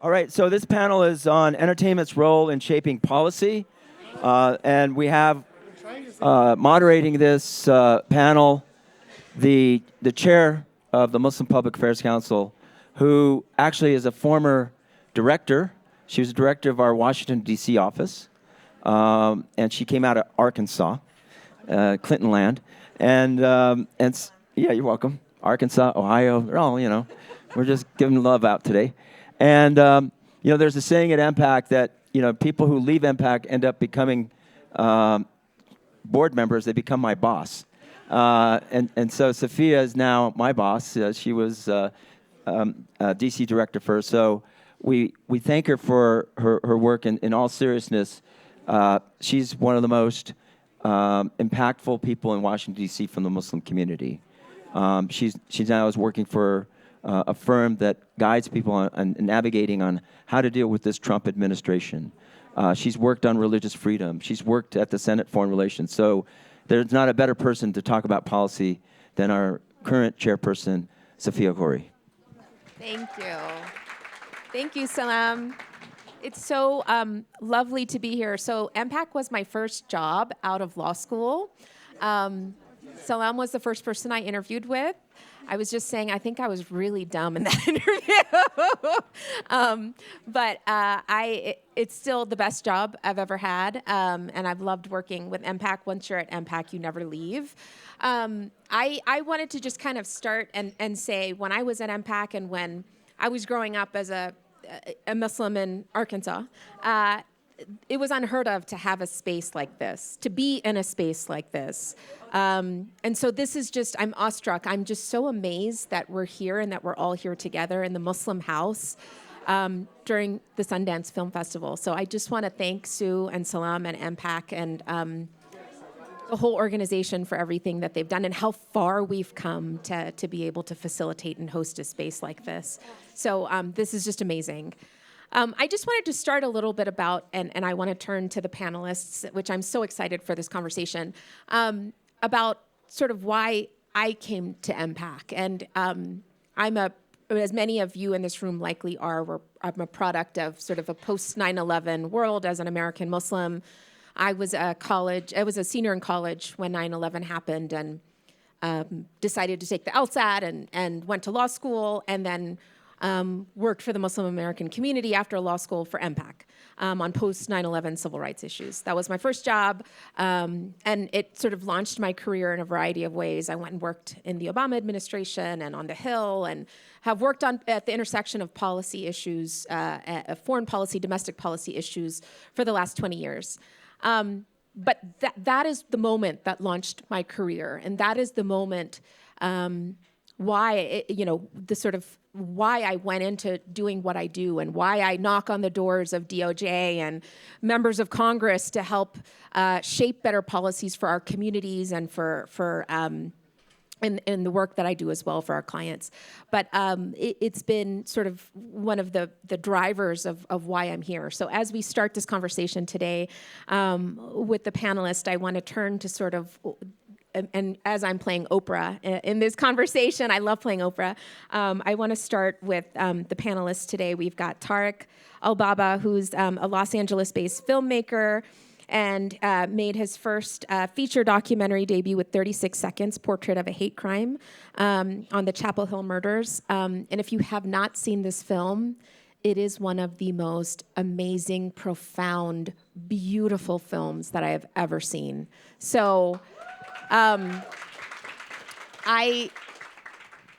All right, so this panel is on entertainment's role in shaping policy, and we have moderating this panel the chair of the Muslim Public Affairs Council, who actually is a former director. She was a director of our Washington, D.C. office, and she came out of Arkansas, Clinton land, and yeah, you're welcome. Arkansas, Ohio, they're all, we're just giving love out today. And, there's a saying at MPAC that, people who leave MPAC end up becoming board members. They become my boss. And so Sophia is now my boss. She was DC director first. So we thank her for her work. In all seriousness, she's one of the most impactful people in Washington, D.C. from the Muslim community. She's now is working for a firm that guides people on navigating on how to deal with this Trump administration. She's worked on religious freedom. She's worked at the Senate Foreign Relations. So there's not a better person to talk about policy than our current chairperson, Sophia Ghori. Thank you. Thank you, Salam. It's so lovely to be here. So MPAC was my first job out of law school. Salam was the first person I interviewed with. I was just saying, I think I was really dumb in that interview. But it's still the best job I've ever had. And I've loved working with MPAC. Once you're at MPAC, you never leave. I wanted to just kind of start and say, when I was at MPAC and when I was growing up as a Muslim in Arkansas, it was unheard of to have a space like this, to be in a space like this. And so this is just, I'm awestruck. I'm just so amazed that we're here and that we're all here together in the Muslim house during the Sundance Film Festival. So I just want to thank Sue and Salam and MPAC and the whole organization for everything that they've done and how far we've come to be able to facilitate and host a space like this. So this is just amazing. I just wanted to start a little bit about, and I want to turn to the panelists, which I'm so excited for this conversation, about sort of why I came to MPAC. And as many of you in this room likely are, I'm a product of sort of a post-9/11 world as an American Muslim. I was a senior in college when 9/11 happened and decided to take the LSAT and went to law school and then worked for the Muslim American community after law school for MPAC on post-9/11 civil rights issues. That was my first job, and it sort of launched my career in a variety of ways. I went and worked in the Obama administration and on the Hill and have worked at the intersection of policy issues, foreign policy, domestic policy issues for the last 20 years. But that is the moment that launched my career, and that is the moment why I went into doing what I do and why I knock on the doors of DOJ and members of Congress to help shape better policies for our communities and for in the work that I do as well for our clients. But it's been sort of one of the drivers of why I'm here. So as we start this conversation today with the panelists, I want to turn to sort of, and as I'm playing Oprah in this conversation, I love playing Oprah. I want to start with the panelists today. We've got Tariq Al-Baba, who's a Los Angeles-based filmmaker and made his first feature documentary debut with 36 Seconds, Portrait of a Hate Crime, on the Chapel Hill murders. And if you have not seen this film, it is one of the most amazing, profound, beautiful films that I have ever seen. So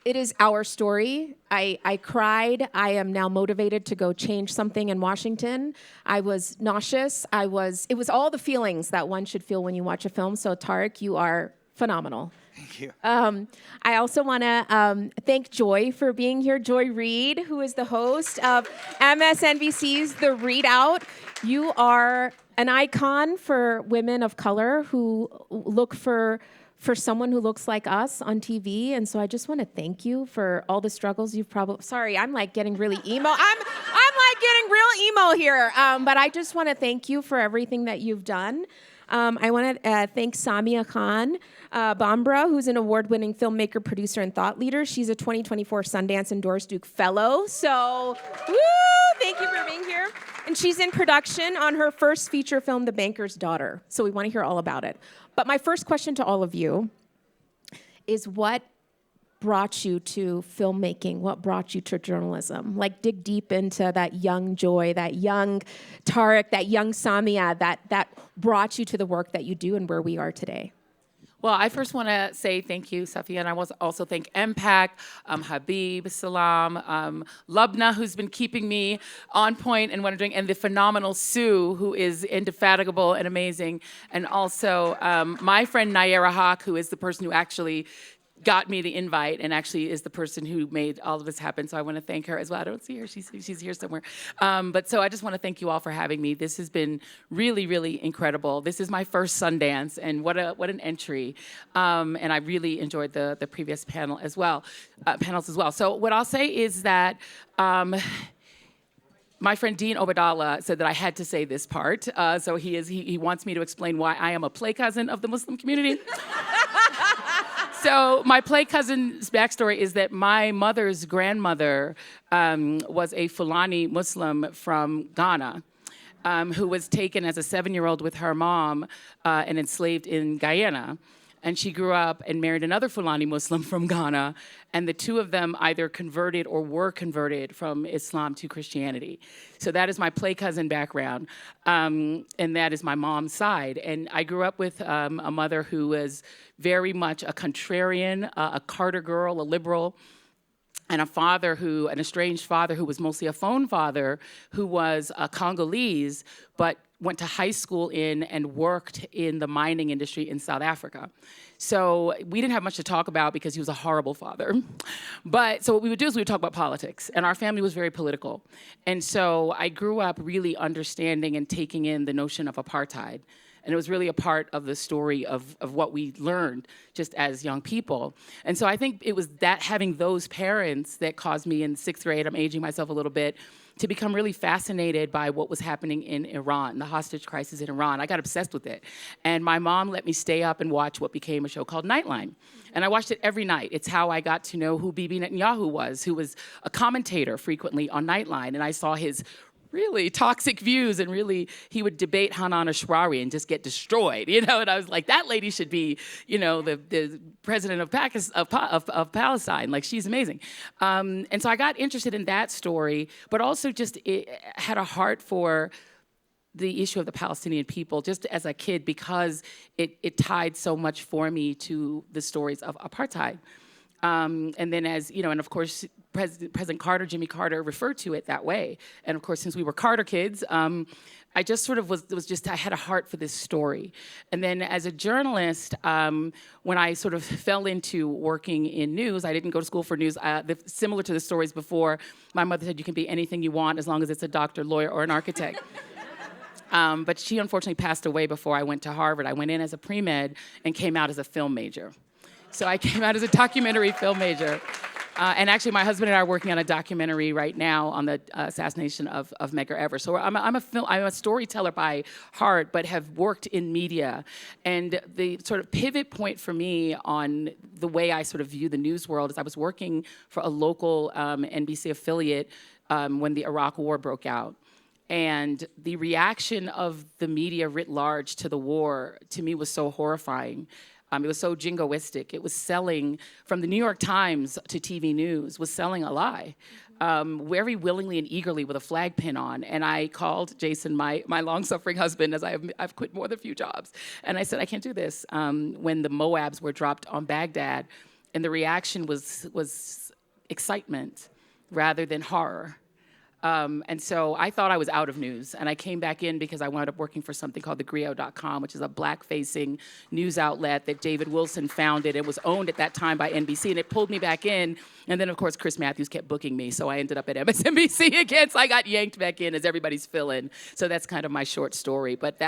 it is our story. I cried. I am now motivated to go change something in Washington. I was nauseous. It was all the feelings that one should feel when you watch a film. So Tariq, you are phenomenal. Thank you. I also want to thank Joy for being here. Joy Reid, who is the host of MSNBC's The Readout. You are an icon for women of color who look for someone who looks like us on TV. And so I just want to thank you for all the struggles you've sorry, I'm like getting really emo. I'm like getting real emo here. But I just want to thank you for everything that you've done. I want to thank Samia Khan Bambra, who's an award-winning filmmaker, producer, and thought leader. She's a 2024 Sundance and Doris Duke Fellow. So, woo! Thank you for being here. And she's in production on her first feature film, The Banker's Daughter. So we want to hear all about it. But my first question to all of you is, what brought you to filmmaking? What brought you to journalism? Like, dig deep into that young Joy, that young Tariq, that young Samia, that brought you to the work that you do and where we are today. Well, I first want to say thank you, Safia, and I want to also thank MPAC, Habib, Salam, Lubna, who's been keeping me on point in what I'm doing, and the phenomenal Sue, who is indefatigable and amazing, and also my friend Nayera Hawk, who is the person who actually got me the invite and actually is the person who made all of this happen. So I want to thank her as well. I don't see her. She's here somewhere. But so I just want to thank you all for having me. This has been really, really incredible. This is my first Sundance, and what an entry. And I really enjoyed the previous panels as well. So what I'll say is that my friend Dean Obadallah said that I had to say this part. So he wants me to explain why I am a play cousin of the Muslim community. So my play cousin's backstory is that my mother's grandmother was a Fulani Muslim from Ghana, who was taken as a 7-year-old with her mom and enslaved in Guyana. And she grew up and married another Fulani Muslim from Ghana, and the two of them either converted or were converted from Islam to Christianity. So that is my play cousin background, and that is my mom's side. And I grew up with a mother who was very much a contrarian, a Carter girl, a liberal, and an estranged father who was mostly a phone father, who was a Congolese, but went to high school in and worked in the mining industry in South Africa. So we didn't have much to talk about because he was a horrible father. But so what we would do is we would talk about politics, and our family was very political. And so I grew up really understanding and taking in the notion of apartheid. And it was really a part of the story of what we learned just as young people. And so I think it was that having those parents that caused me in 6th grade, I'm aging myself a little bit, to become really fascinated by what was happening in Iran, the hostage crisis in Iran. I got obsessed with it. And my mom let me stay up and watch what became a show called Nightline. And I watched it every night. It's how I got to know who Bibi Netanyahu was, who was a commentator frequently on Nightline. And I saw his really toxic views, and really he would debate Hanan Ashrawi and just get destroyed, and I was like, that lady should be, the president of Palestine, like, she's amazing. And so I got interested in that story, but also just had a heart for the issue of the Palestinian people just as a kid, because it tied so much for me to the stories of apartheid. And then and of course, President Carter, Jimmy Carter, referred to it that way. And of course, since we were Carter kids, I just sort of I had a heart for this story. And then as a journalist, when I sort of fell into working in news, I didn't go to school for news. Similar to the stories before, my mother said, you can be anything you want as long as it's a doctor, lawyer, or an architect. But she unfortunately passed away before I went to Harvard. I went in as a pre-med and came out as a film major. So I came out as a documentary film major. And actually, my husband and I are working on a documentary right now on the assassination of Medgar Evers. So I'm a storyteller by heart, but have worked in media. And the sort of pivot point for me on the way I sort of view the news world is I was working for a local NBC affiliate when the Iraq War broke out. And the reaction of the media writ large to the war, to me, was so horrifying. It was so jingoistic. It was selling, from the New York Times to TV News, was selling a lie, very willingly and eagerly with a flag pin on. And I called Jason, my long-suffering husband, as I've quit more than a few jobs. And I said, I can't do this. When the Moabs were dropped on Baghdad, and the reaction was excitement rather than horror. And so I thought I was out of news, and I came back in because I wound up working for something called thegrio.com, which is a black-facing news outlet that David Wilson founded. It was owned at that time by NBC, and it pulled me back in. And then, of course, Chris Matthews kept booking me, so I ended up at MSNBC again, so I got yanked back in as everybody's fill-in. So that's kind of my short story, but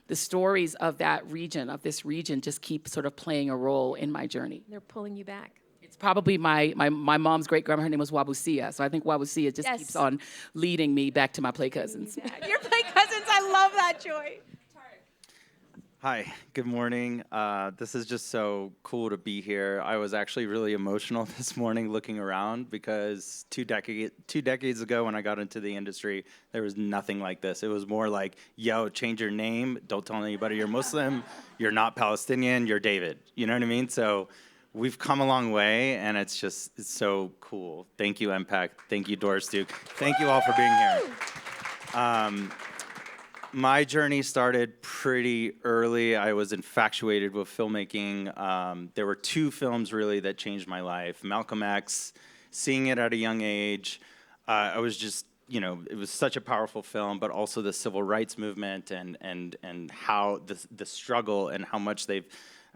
the stories of this region, just keep sort of playing a role in my journey. They're pulling you back. Probably my mom's great-grandma, her name was Wabusia. So I think Wabusia just keeps on leading me back to my play cousins. Your play cousins, I love that, Joy. Hi, good morning. This is just so cool to be here. I was actually really emotional this morning looking around because two decades ago when I got into the industry, there was nothing like this. It was more like, yo, change your name. Don't tell anybody you're Muslim. You're not Palestinian. You're David. You know what I mean? So we've come a long way, and it's so cool. Thank you, MPAC. Thank you, Doris Duke. Thank you all for being here. My journey started pretty early. I was infatuated with filmmaking. There were two films really that changed my life. Malcolm X, seeing it at a young age. I was just, it was such a powerful film, but also the civil rights movement and how the struggle and how much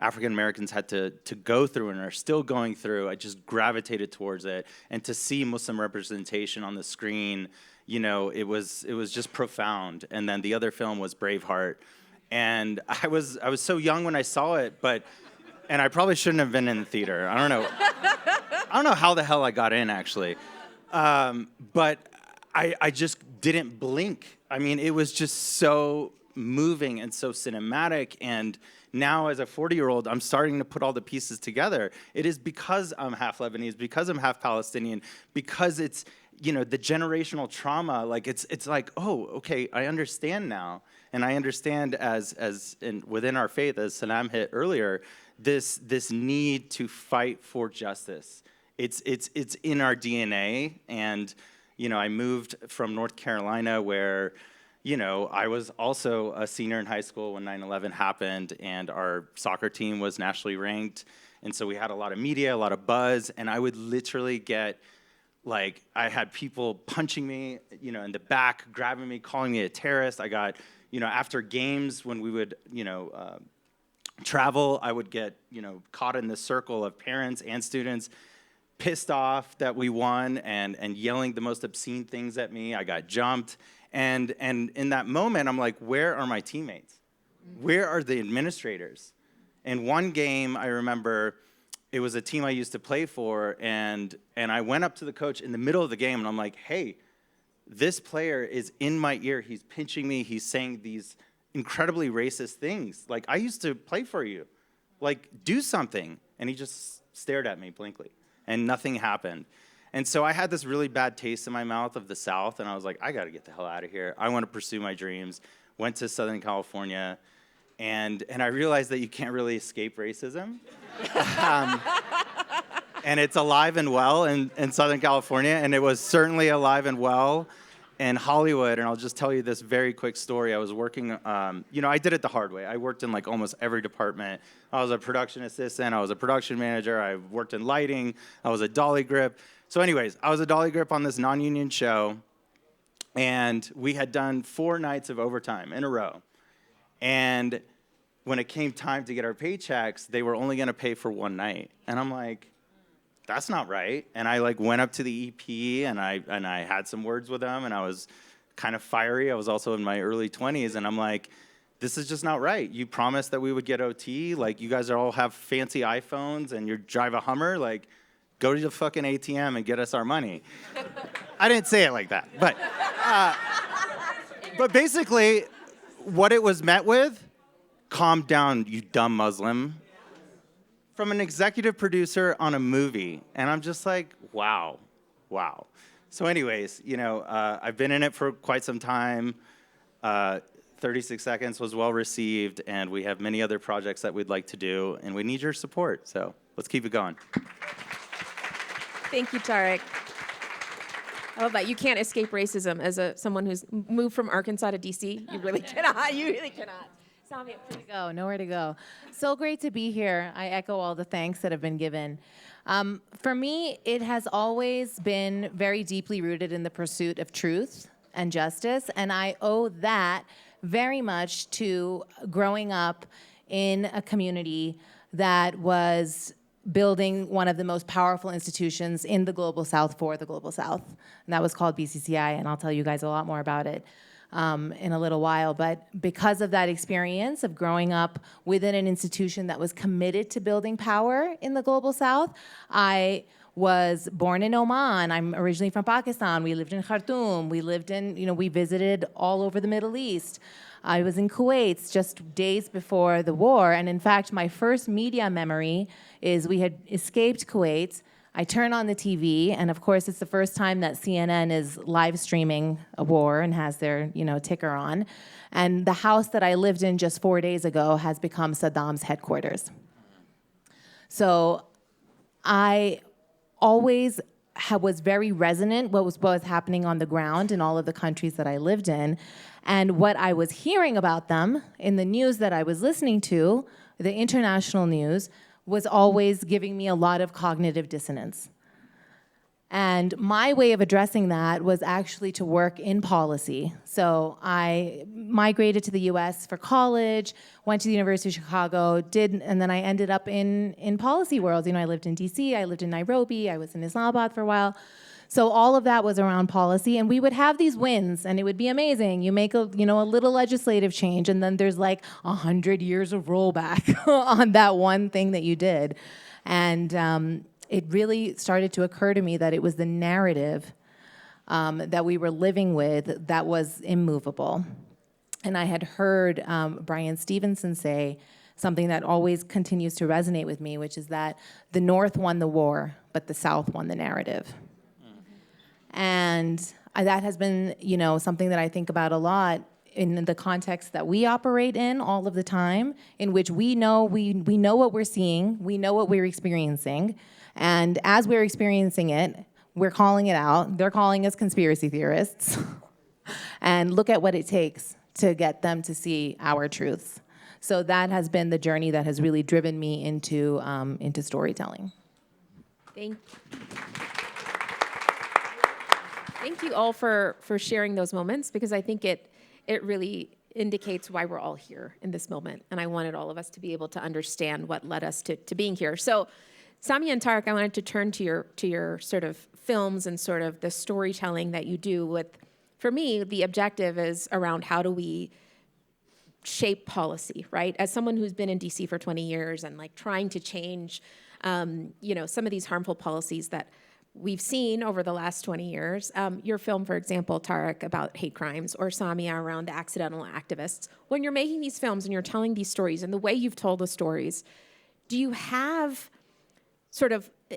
African Americans had to go through and are still going through. I just gravitated towards it. And to see Muslim representation on the screen, it was just profound. And then the other film was Braveheart. And I was so young when I saw it, and I probably shouldn't have been in the theater. I don't know. I don't know how the hell I got in, actually. But I just didn't blink. I mean, it was just so moving and so cinematic. And now as a 40-year-old, I'm starting to put all the pieces together. It is because I'm half Lebanese, because I'm half Palestinian, because it's, the generational trauma, like it's like, oh, okay, I understand now. And I understand within our faith, as Salam hit earlier, this need to fight for justice. It's in our DNA. And, I moved from North Carolina where, I was also a senior in high school when 9/11 happened, and our soccer team was nationally ranked. And so we had a lot of media, a lot of buzz, and I would literally get, I had people punching me, in the back, grabbing me, calling me a terrorist. I got, after games when we would, travel, I would get, caught in this circle of parents and students, pissed off that we won and yelling the most obscene things at me. I got jumped. And in that moment, I'm like, where are my teammates? Where are the administrators? And one game, I remember, it was a team I used to play for, and I went up to the coach in the middle of the game, and I'm like, hey, this player is in my ear. He's pinching me. He's saying these incredibly racist things. Like, I used to play for you. Like, do something. And he just stared at me blankly, and nothing happened. And so I had this really bad taste in my mouth of the South, and I was like, I got to get the hell out of here. I want to pursue my dreams. Went to Southern California, and I realized that you can't really escape racism. And it's alive and well in Southern California, and it was certainly alive and well in Hollywood. And I'll just tell you this very quick story. I was working, I did it the hard way. I worked in like almost every department. I was a production assistant. I was a production manager. I worked in lighting. I was a dolly grip. So anyways, I was a dolly grip on this non-union show, and we had done 4 nights of overtime in a row. And when it came time to get our paychecks, they were only going to pay for 1 night. And I'm like, that's not right. And I went up to the EP, and I had some words with them, and I was kind of fiery. I was also in my early 20s, and I'm like, this is just not right. You promised that we would get OT. Like, you guys all have fancy iPhones, and you drive a Hummer. Like, go to the fucking ATM and get us our money. I didn't say it like that, but basically, what it was met with, calm down, you dumb Muslim, from an executive producer on a movie. And I'm just like, wow. So anyways, I've been in it for quite some time. 36 Seconds was well received, and we have many other projects that we'd like to do, and we need your support. So let's keep it going. Thank you, Tarek. I love that. You can't escape racism as someone who's moved from Arkansas to DC. You really cannot. You really cannot. Samia, please. Nowhere to go. So great to be here. I echo all the thanks that have been given. For me, it has always been very deeply rooted in the pursuit of truth and justice, and I owe that very much to growing up in a community that was building one of the most powerful institutions in the Global South for the Global South, and that was called BCCI, and I'll tell you guys a lot more about it. in a little while. But because of that experience of growing up within an institution that was committed to building power in the Global South, I was born in Oman. I'm originally from Pakistan. We lived in Khartoum. We lived in, we visited all over the Middle East. I was in Kuwait just days before the war. And in fact, my first media memory is we had escaped Kuwait. I turn on the TV, and of course, it's the first time that CNN is live streaming a war and has their, ticker on. And the house that I lived in just 4 days ago has become Saddam's headquarters. So I always was very resonant what was happening on the ground in all of the countries that I lived in. And what I was hearing about them in the news that I was listening to, the international news, was always giving me a lot of cognitive dissonance. And my way of addressing that was actually to work in policy. So I migrated to the US for college, went to the University of Chicago, and then I ended up in policy worlds. I lived in DC, I lived in Nairobi, I was in Islamabad for a while. So all of that was around policy, and we would have these wins, and it would be amazing. You make a little legislative change, and then there's like 100 years of rollback on that one thing that you did. And it really started to occur to me that it was the narrative that we were living with that was immovable. And I had heard Brian Stevenson say something that always continues to resonate with me, which is that the North won the war, but the South won the narrative. And that has been, something that I think about a lot in the context that we operate in all of the time, in which we know what we're seeing, we know what we're experiencing, and as we're experiencing it, we're calling it out. They're calling us conspiracy theorists. And look at what it takes to get them to see our truths. So that has been the journey that has really driven me into storytelling. Thank you all for sharing those moments, because I think it really indicates why we're all here in this moment. And I wanted all of us to be able to understand what led us to being here. So Samia and Tarek, I wanted to turn to your sort of films and sort of the storytelling that you do with, for me, the objective is around how do we shape policy, right? As someone who's been in DC for 20 years and like trying to change, some of these harmful policies that we've seen over the last 20 years. Your film, for example, Tarek, about hate crimes, or Samia around accidental activists. When you're making these films and you're telling these stories and the way you've told the stories, do you have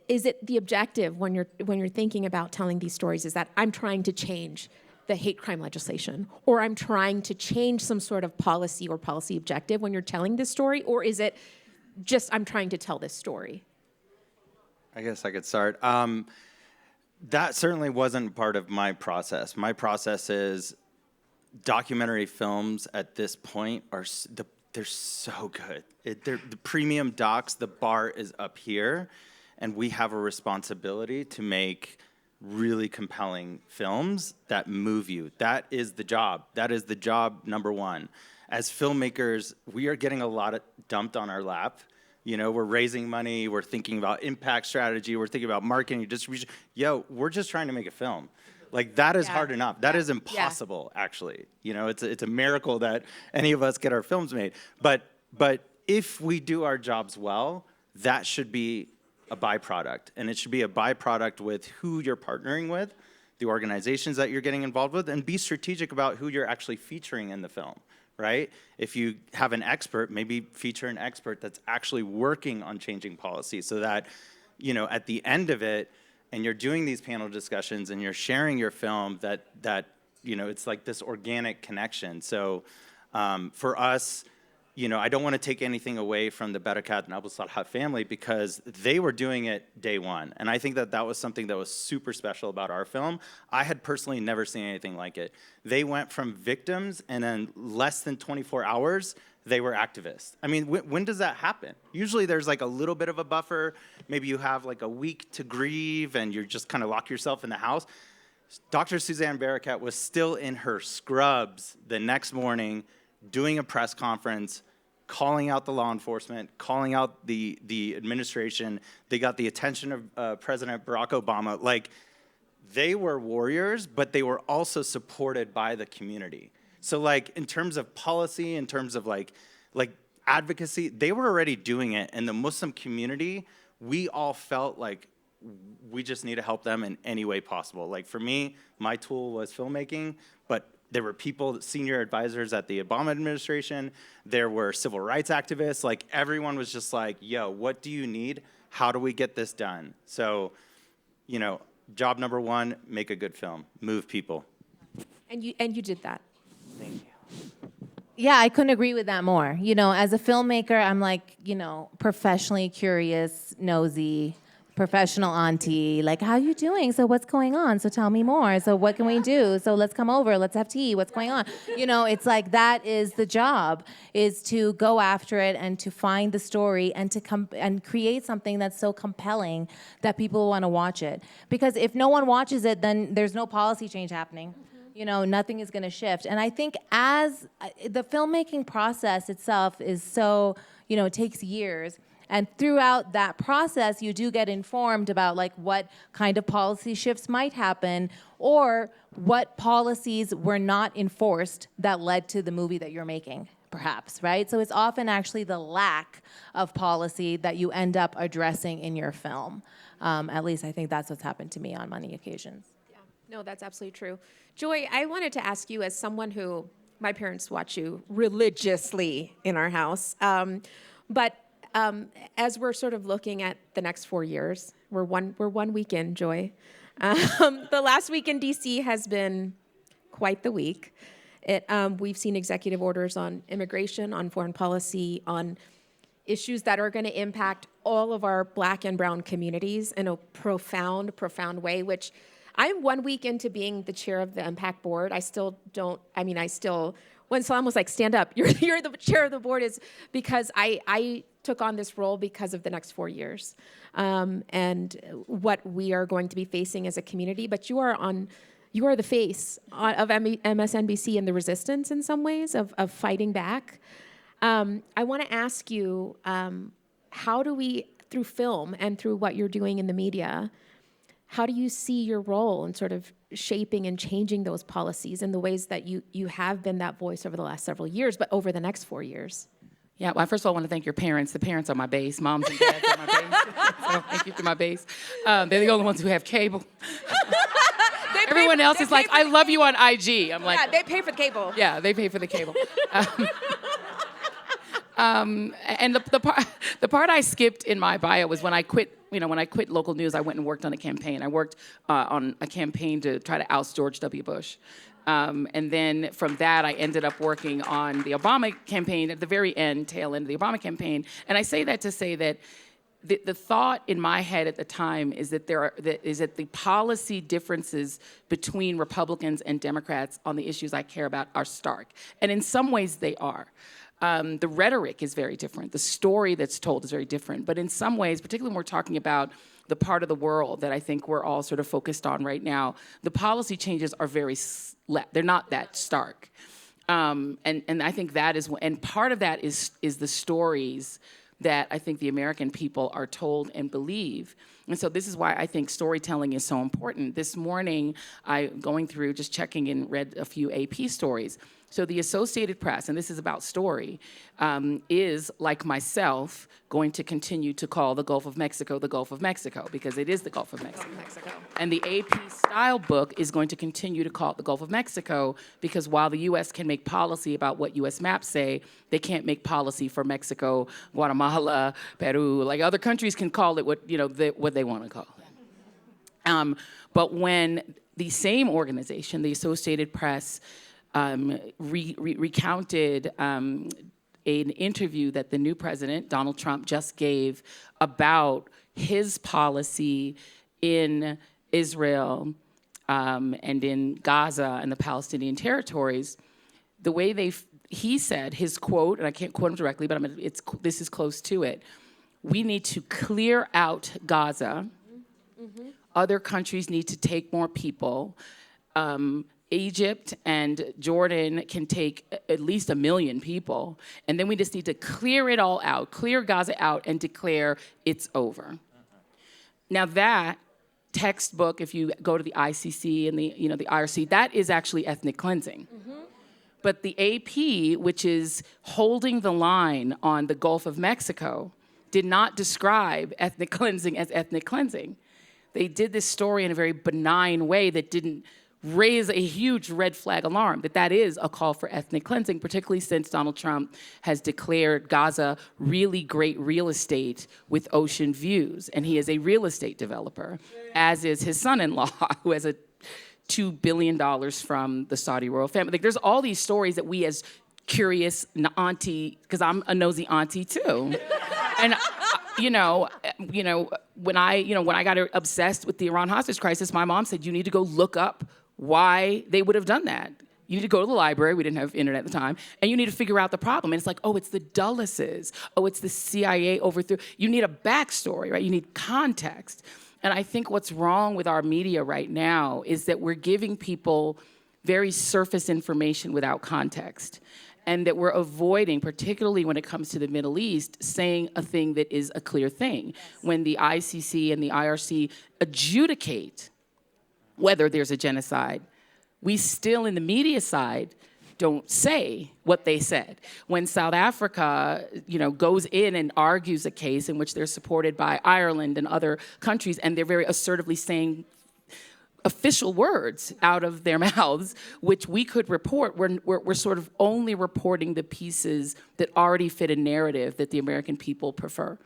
is it the objective when you're thinking about telling these stories is that I'm trying to change the hate crime legislation, or I'm trying to change some sort of policy or policy objective when you're telling this story, or is it just I'm trying to tell this story? I guess I could start. That certainly wasn't part of my process. My process is documentary films at this point they're so good. They're the premium docs, the bar is up here, and we have a responsibility to make really compelling films that move you. That is the job. That is the job number one. As filmmakers, we are getting a lot dumped on our lap. We're raising money, we're thinking about impact strategy, we're thinking about marketing, distribution. We're just trying to make a film. Like, that is hard enough. That is impossible, actually. It's a miracle that any of us get our films made. But if we do our jobs well, that should be a byproduct. And it should be a byproduct with who you're partnering with, the organizations that you're getting involved with, and be strategic about who you're actually featuring in the film. Right? If you have an expert, maybe feature an expert that's actually working on changing policy, so that, at the end of it, and you're doing these panel discussions and you're sharing your film, that it's like this organic connection. So for us, I don't want to take anything away from the Barakat and Abu Salha family, because they were doing it day one. And I think that was something that was super special about our film. I had personally never seen anything like it. They went from victims, and in less than 24 hours, they were activists. I mean, when does that happen? Usually there's like a little bit of a buffer. Maybe you have like a week to grieve and you're just kind of lock yourself in the house. Dr. Suzanne Barakat was still in her scrubs the next morning doing a press conference, calling out the law enforcement, calling out the administration. They got the attention of President Barack Obama. Like, they were warriors, but they were also supported by the community. So like in terms of policy, in terms of like advocacy, they were already doing it. And the Muslim community, we all felt like we just need to help them in any way possible. Like for me, my tool was filmmaking, but there were people, senior advisors at the Obama administration. There were civil rights activists. Like everyone was just like, yo, what do you need? How do we get this done? So, you know, job number one, make a good film, move people. And you did that. Thank you. Yeah, I couldn't agree with that more. You know, as a filmmaker, I'm like, you know, professionally curious, nosy, professional auntie. Like, how you doing? So what's going on? So tell me more. So what can we do? So let's come over. Let's have tea. What's going on? You know, it's like that is the job, is to go after it and to find the story and to come and create something that's so compelling that people want to watch it. Because if no one watches it, then there's no policy change happening. You know, nothing is going to shift. And I think as the filmmaking process itself is so, you know, it takes years. And throughout that process, you do get informed about like what kind of policy shifts might happen or what policies were not enforced that led to the movie that you're making, perhaps, right? So it's often actually the lack of policy that you end up addressing in your film. At least I think that's what's happened to me on many occasions. No, that's absolutely true. Joy, I wanted to ask you, as someone who, my parents watch you religiously in our house, but as we're sort of looking at the next 4 years, we're one week in, Joy. The last week in DC has been quite the week. We've seen executive orders on immigration, on foreign policy, on issues that are going to impact all of our Black and brown communities in a profound way, which I'm 1 week into being the chair of the MPAC board. When Salam was like, stand up, you're the chair of the board, is because I took on this role because of the next 4 years and what we are going to be facing as a community. But you are the face of MSNBC and the resistance in some ways of fighting back. I want to ask you, how do we, through film and through what you're doing in the media, how do you see your role in sort of shaping and changing those policies in the ways that you have been that voice over the last several years, but over the next 4 years? Yeah, well, first of all, I want to thank your parents. The parents are my base. Moms and dads are my base. So thank you for my base. They're the only ones who have cable. Everyone else is like, I love you on IG. I'm like, yeah, they pay for the cable. Yeah, they pay for the cable. And the part I skipped in my bio was when I quit. You know, when I quit local news, I went and worked on a campaign. I worked on a campaign to try to oust George W. Bush. And then from that, I ended up working on the Obama campaign at the very end, tail end of the Obama campaign. And I say that to say that the thought in my head at the time is that the policy differences between Republicans and Democrats on the issues I care about are stark. And in some ways, they are. The rhetoric is very different. The story that's told is very different. But in some ways, particularly when we're talking about the part of the world that I think we're all sort of focused on right now, the policy changes are they're not that stark. And I think that is, and part of that is the stories that I think the American people are told and believe. And so this is why I think storytelling is so important. This morning, going through, just checking and read a few AP stories. So the Associated Press, and this is about story, is, like myself, going to continue to call the Gulf of Mexico the Gulf of Mexico, because it is the Gulf of Mexico. And the AP style book is going to continue to call it the Gulf of Mexico, because while the U.S. can make policy about what U.S. maps say, they can't make policy for Mexico, Guatemala, Peru. Like other countries can call it what they want to call it. But when the same organization, the Associated Press, recounted an interview that the new president, Donald Trump, just gave about his policy in Israel and in Gaza and the Palestinian territories, the way he said, his quote, and I can't quote him directly, but this is close to it, we need to clear out Gaza. Mm-hmm. Other countries need to take more people. Egypt and Jordan can take at least 1 million people. And then we just need to clear it all out, clear Gaza out, and declare it's over. Uh-huh. Now that textbook, if you go to the ICC and the IRC, that is actually ethnic cleansing. Mm-hmm. But the AP, which is holding the line on the Gulf of Mexico, did not describe ethnic cleansing as ethnic cleansing. They did this story in a very benign way that didn't raise a huge red flag alarm, that is a call for ethnic cleansing, particularly since Donald Trump has declared Gaza really great real estate with ocean views. And he is a real estate developer, as is his son-in-law, who has a $2 billion from the Saudi royal family. Like, there's all these stories that we as curious auntie, because I'm a nosy auntie too. And when I got obsessed with the Iran hostage crisis, my mom said, you need to go look up why they would have done that. You need to go to the library. We didn't have internet at the time. And you need to figure out the problem. And it's like, oh, it's the Dulleses. Oh, it's the CIA overthrew. You need a backstory, right? You need context. And I think what's wrong with our media right now is that we're giving people very surface information without context. And that we're avoiding, particularly when it comes to the Middle East, saying a thing that is a clear thing. When the ICC and the IRC adjudicate whether there's a genocide, we still, in the media side, don't say what they said. When South Africa, goes in and argues a case in which they're supported by Ireland and other countries, and they're very assertively saying official words out of their mouths, which we could report, we're sort of only reporting the pieces that already fit a narrative that the American people prefer.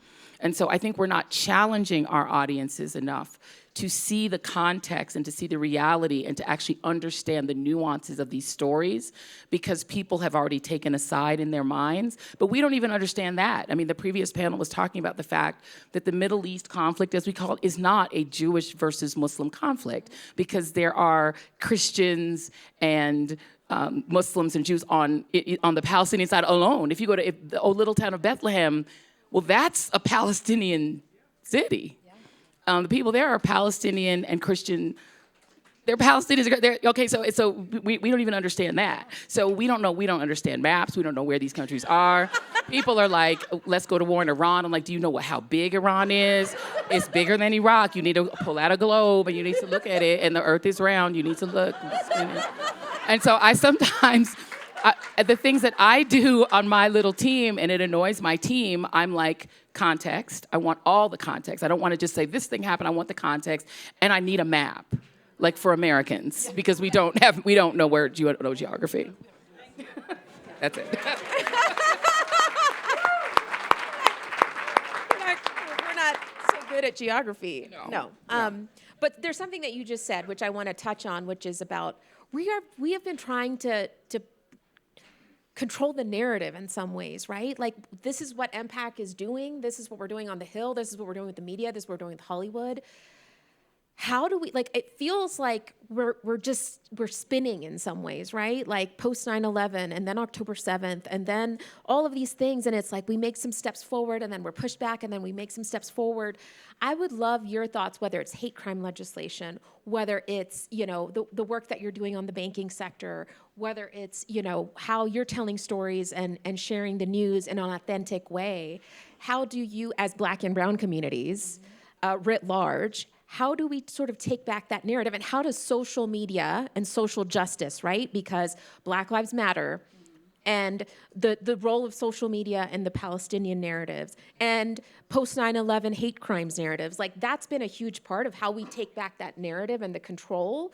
And so I think we're not challenging our audiences enough to see the context and to see the reality and to actually understand the nuances of these stories, because people have already taken a side in their minds. But we don't even understand that. I mean, the previous panel was talking about the fact that the Middle East conflict, as we call it, is not a Jewish versus Muslim conflict, because there are Christians and Muslims and Jews on the Palestinian side alone. If you go to the old little town of Bethlehem, well, that's a Palestinian city. The people there are Palestinian and Christian. They're Palestinians. Okay, so we don't even understand that. So we don't know. We don't understand maps. We don't know where these countries are. People are like, let's go to war in Iran. I'm like, do you know how big Iran is? It's bigger than Iraq. You need to pull out a globe and you need to look at it. And the earth is round. You need to look. And so I sometimes, the things that I do on my little team, and it annoys my team, I'm like, context. I want all the context. I don't want to just say this thing happened. I want the context. And I need a map, like for Americans, because we don't know where geography. That's it. We're not so good at geography. No. But there's something that you just said, which I want to touch on, which is about we have been trying to control the narrative in some ways, right? Like, this is what MPAC is doing. This is what we're doing on the Hill. This is what we're doing with the media. This is what we're doing with Hollywood. How do we, it feels like we're spinning in some ways, right? Like post 9/11 and then October 7th and then all of these things. And it's like we make some steps forward and then we're pushed back and then we make some steps forward. I would love your thoughts, whether it's hate crime legislation, whether it's, the work that you're doing on the banking sector, whether it's, how you're telling stories and sharing the news in an authentic way. How do you, as Black and Brown communities, writ large, how do we sort of take back that narrative? And how does social media and social justice, right? Because Black Lives Matter and the role of social media and the Palestinian narratives and post 9/11 hate crimes narratives, like that's been a huge part of how we take back that narrative and the control.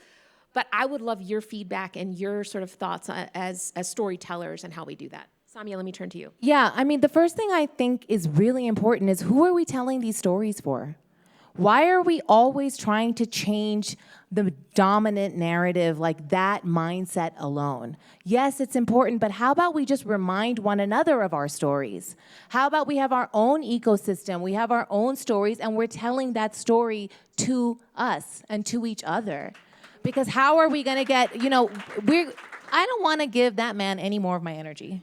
But I would love your feedback and your sort of thoughts as storytellers and how we do that. Samia, let me turn to you. Yeah, I mean, the first thing I think is really important is, who are we telling these stories for? Why are we always trying to change the dominant narrative, like that mindset alone? Yes, it's important, but how about we just remind one another of our stories? How about we have our own ecosystem, we have our own stories, and we're telling that story to us and to each other? Because how are we gonna get, I don't wanna give that man any more of my energy.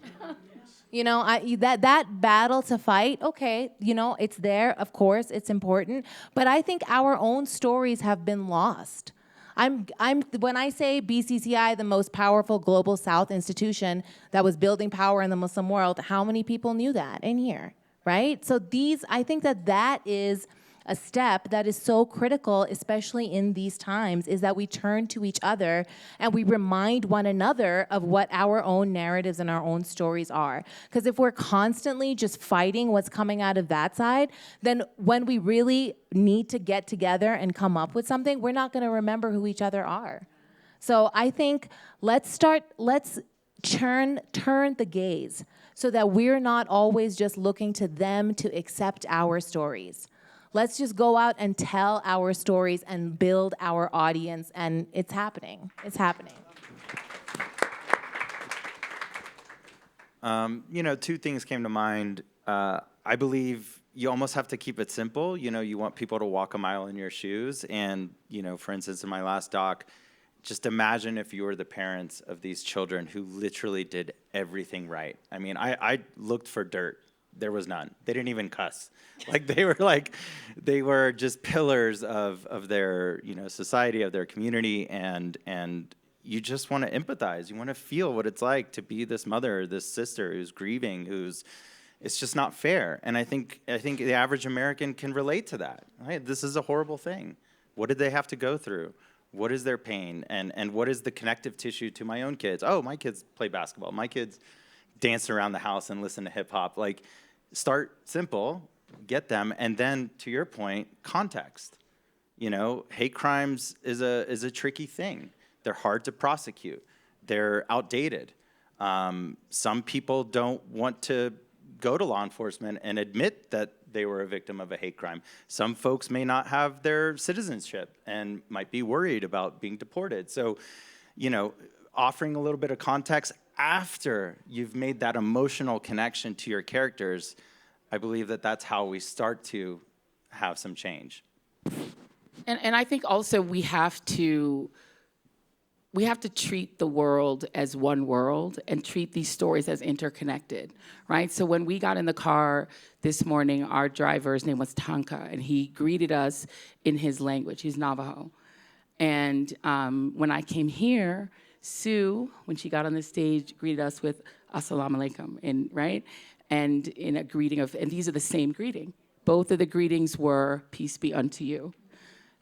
That battle to fight, okay, it's there, of course, it's important, but I think our own stories have been lost. When I say BCCI, the most powerful global South institution that was building power in the Muslim world, how many people knew that in here, right? So I think that is a step that is so critical, especially in these times, is that we turn to each other and we remind one another of what our own narratives and our own stories are. Because if we're constantly just fighting what's coming out of that side, then when we really need to get together and come up with something, we're not going to remember who each other are. So I think let's turn the gaze so that we're not always just looking to them to accept our stories. Let's just go out and tell our stories and build our audience, and it's happening. It's happening. Two things came to mind. I believe you almost have to keep it simple. You want people to walk a mile in your shoes. And, for instance, in my last doc, just imagine if you were the parents of these children who literally did everything right. I mean, I looked for dirt. There was none. They didn't even cuss. They were just pillars of their, society, of their community, and you just want to empathize. You want to feel what it's like to be this mother, this sister who's grieving, it's just not fair. And I think the average American can relate to that. Right? This is a horrible thing. What did they have to go through? What is their pain? And what is the connective tissue to my own kids? Oh, my kids play basketball. My kids dance around the house and listen to hip hop. Start simple, get them, and then, to your point, context. Hate crimes is a tricky thing. They're hard to prosecute. They're outdated. Some people don't want to go to law enforcement and admit that they were a victim of a hate crime. Some folks may not have their citizenship and might be worried about being deported. So, offering a little bit of context after you've made that emotional connection to your characters, I believe that's how we start to have some change. And I think also we have to treat the world as one world and treat these stories as interconnected, right? So when we got in the car this morning, our driver's name was Tanka, and he greeted us in his language. He's Navajo. And when I came here, Sue, when she got on the stage, greeted us with Assalamu alaikum, right? And in a greeting and these are the same greeting. Both of the greetings were peace be unto you.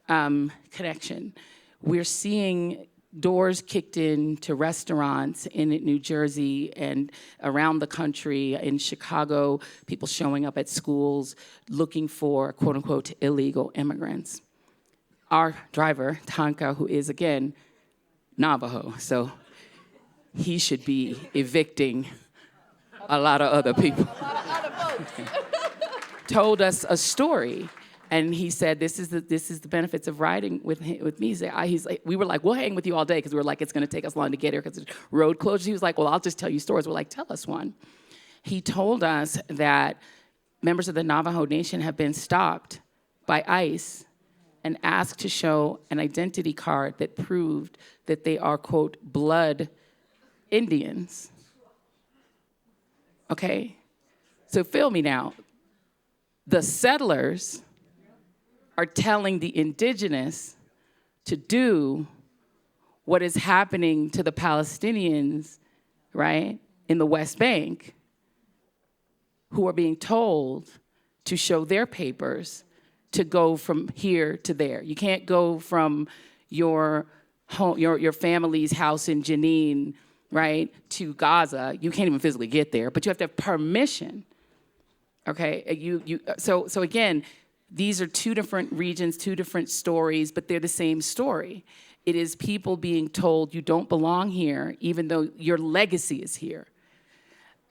Connection. We're seeing doors kicked in to restaurants in New Jersey and around the country, in Chicago, people showing up at schools looking for, quote unquote, illegal immigrants. Our driver, Tanka, who is, again, Navajo, so he should be evicting a lot of other people. Told us a story. And he said, this is the benefits of riding with me. We were like, we'll hang with you all day, because we were like, it's going to take us long to get here because of road closures. He was like, well, I'll just tell you stories. We're like, tell us one. He told us that members of the Navajo Nation have been stopped by ICE and asked to show an identity card that proved that they are, quote, blood Indians. Okay? So feel me now. The settlers are telling the indigenous to do what is happening to the Palestinians, right, in the West Bank, who are being told to show their papers to go from here to there. You can't go from your home, your family's house in Jenin, right, to Gaza. You can't even physically get there, but you have to have permission. Okay, so again, these are two different regions, two different stories, but they're the same story. It is people being told you don't belong here, even though your legacy is here.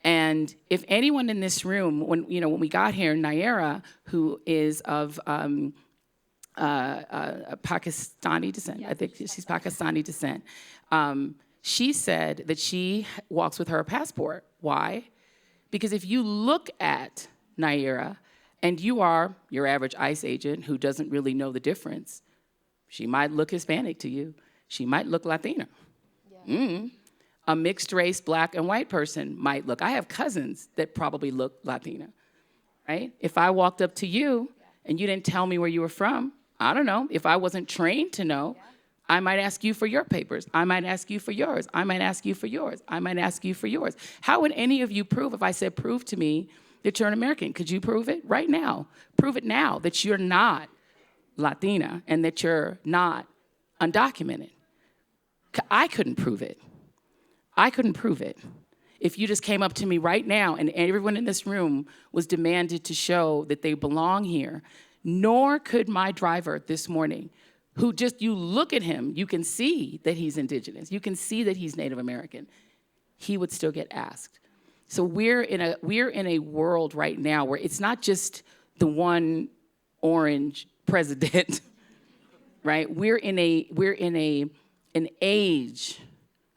And if anyone in this room, when we got here, Naira, who is of Pakistani descent, yes, I think she's Pakistani descent, she said that she walks with her passport. Why? Because if you look at Naira, and you are your average ICE agent who doesn't really know the difference, she might look Hispanic to you. She might look Latina. Yeah. A mixed race, black and white person might look. I have cousins that probably look Latina, right? If I walked up to you and you didn't tell me where you were from, I don't know. If I wasn't trained to know, I might ask you for your papers. I might ask you for yours. I might ask you for yours. I might ask you for yours. How would any of you prove if I said, prove to me that you're an American? Could you prove it right now? Prove it now that you're not Latina and that you're not undocumented. I couldn't prove it. I couldn't prove it. If you just came up to me right now and everyone in this room was demanded to show that they belong here, nor could my driver this morning, who just, you look at him, you can see that he's indigenous, you can see that he's Native American, he would still get asked. So we're in a world right now where it's not just the one orange president, right? We're in an age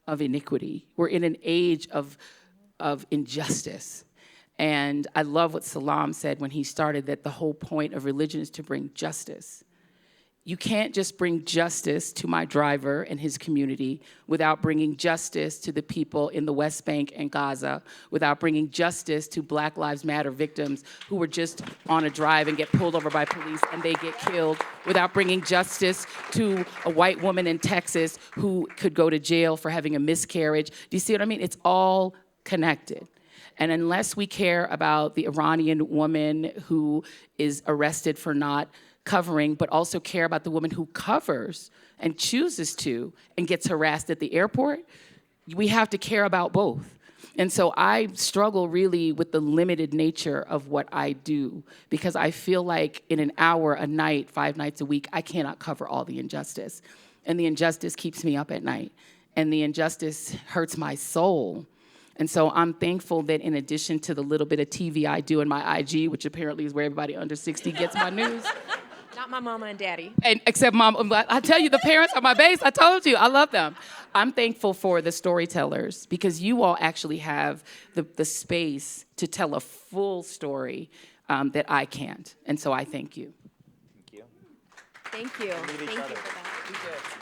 of iniquity. We're in an age of injustice. And I love what Salam said when he started, that the whole point of religion is to bring justice. You can't just bring justice to my driver and his community without bringing justice to the people in the West Bank and Gaza, without bringing justice to Black Lives Matter victims who were just on a drive and get pulled over by police and they get killed, without bringing justice to a white woman in Texas who could go to jail for having a miscarriage. Do you see what I mean? It's all connected. And unless we care about the Iranian woman who is arrested for not covering, but also care about the woman who covers and chooses to and gets harassed at the airport, we have to care about both. And so I struggle really with the limited nature of what I do, because I feel like in an hour, a night, 5 nights a week, I cannot cover all the injustice. And the injustice keeps me up at night. And the injustice hurts my soul. And so I'm thankful that in addition to the little bit of TV I do in my IG, which apparently is where everybody under 60 gets my news. Not my mama and daddy. And except mom, I tell you, the parents are my base. I told you, I love them. I'm thankful for the storytellers, because you all actually have the space to tell a full story that I can't. And so I thank you. Thank you. Thank you. Thank you for that.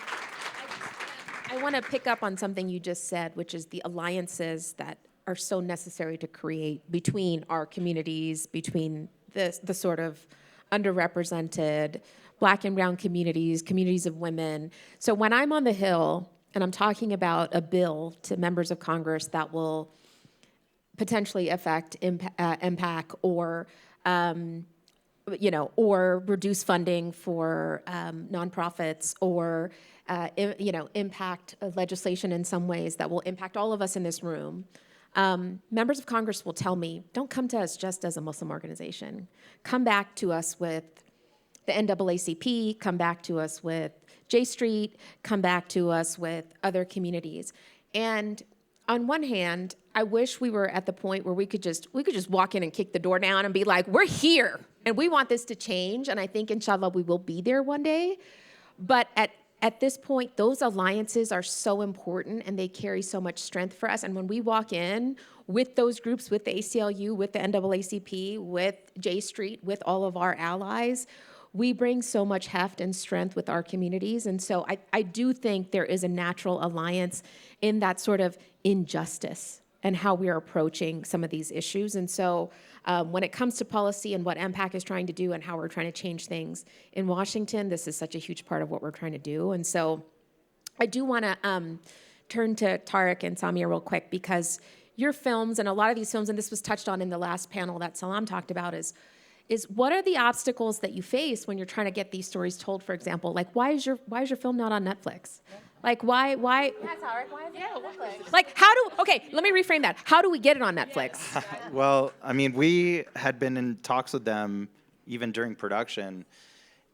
I want to pick up on something you just said, which is the alliances that are so necessary to create between our communities, between the sort of underrepresented Black and brown communities, communities of women. So when I'm on the Hill and I'm talking about a bill to members of Congress that will potentially affect MPAC or or reduce funding for nonprofits, or impact legislation in some ways that will impact all of us in this room, members of Congress will tell me, don't come to us just as a Muslim organization. Come back to us with the NAACP, come back to us with J Street, come back to us with other communities. And on one hand, I wish we were at the point where we could just walk in and kick the door down and be like, we're here and we want this to change. And I think inshallah we will be there one day. But at this point, those alliances are so important and they carry so much strength for us. And when we walk in with those groups, with the ACLU, with the NAACP, with J Street, with all of our allies, we bring so much heft and strength with our communities. And so I do think there is a natural alliance in that sort of injustice and how we are approaching some of these issues. And so when it comes to policy and what MPAC is trying to do and how we're trying to change things in Washington, this is such a huge part of what we're trying to do. And so I do want to turn to Tariq and Samia real quick, because your films and a lot of these films, and this was touched on in the last panel that Salam talked about, is what are the obstacles that you face when you're trying to get these stories told, for example? Like, why is your film not on Netflix? Like, why? Yeah, Tarek, why is it on Netflix? Like, okay, let me reframe that. How do we get it on Netflix? Well, I mean, we had been in talks with them even during production,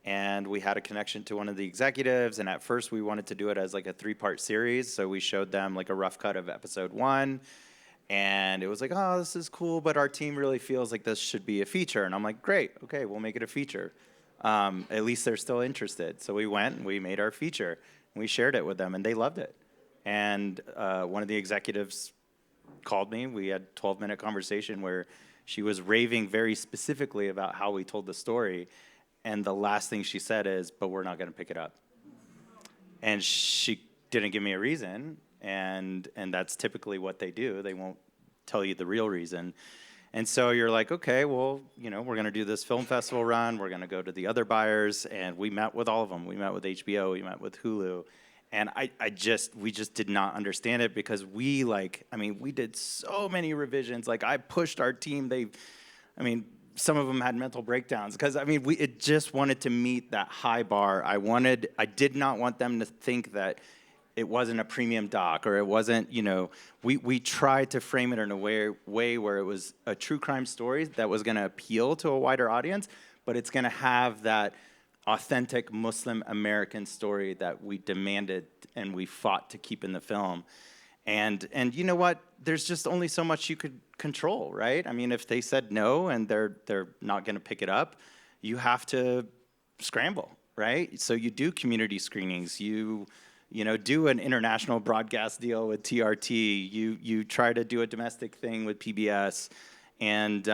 and we had a connection to one of the executives, and at first we wanted to do it as like a 3-part series, so we showed them like a rough cut of episode 1, and it was like, oh, this is cool, but our team really feels like this should be a feature. And I'm like, great, okay, we'll make it a feature. At least they're still interested. So we went and we made our feature. And we shared it with them, and they loved it. And one of the executives called me. We had a 12-minute conversation where she was raving very specifically about how we told the story. And the last thing she said is, but we're not going to pick it up. And she didn't give me a reason. And that's typically what they do. They won't tell you the real reason. And so you're like, okay, well, we're going to do this film festival run. We're going to go to the other buyers. And we met with all of them. We met with HBO. We met with Hulu. And we just did not understand it, because we did so many revisions. Like, I pushed our team. I mean, some of them had mental breakdowns because it just wanted to meet that high bar. I did not want them to think that it wasn't a premium doc or it wasn't, we tried to frame it in a way where it was a true crime story that was going to appeal to a wider audience, but it's going to have that authentic Muslim American story that we demanded and we fought to keep in the film. And you know what? There's just only so much you could control, right? I mean, if they said no and they're not going to pick it up, you have to scramble, right? So you do community screenings. You do an international broadcast deal with TRT. You try to do a domestic thing with PBS, and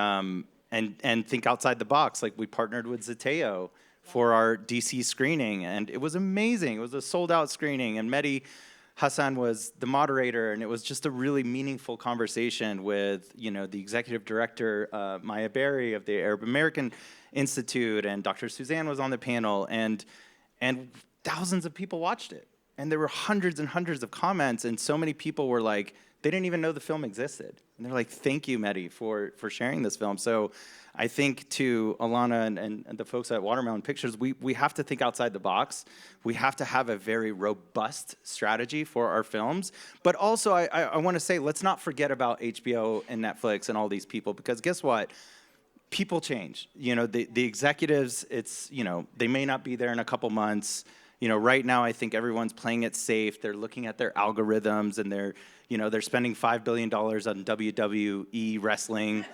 think outside the box. Like we partnered with Zateo for our DC screening, and it was amazing. It was a sold-out screening, and Mehdi Hassan was the moderator, and it was just a really meaningful conversation with, the executive director, Maya Berry of the Arab American Institute, and Dr. Suzanne was on the panel, and thousands of people watched it. And there were hundreds and hundreds of comments, and so many people were like, they didn't even know the film existed. And they're like, thank you, Mehdi, for sharing this film. So I think to Alana and the folks at Watermelon Pictures, we have to think outside the box. We have to have a very robust strategy for our films. But also, I want to say, let's not forget about HBO and Netflix and all these people, because guess what? People change. The executives, they may not be there in a couple months. Right now, I think everyone's playing it safe. They're looking at their algorithms, and they're spending $5 billion on WWE wrestling.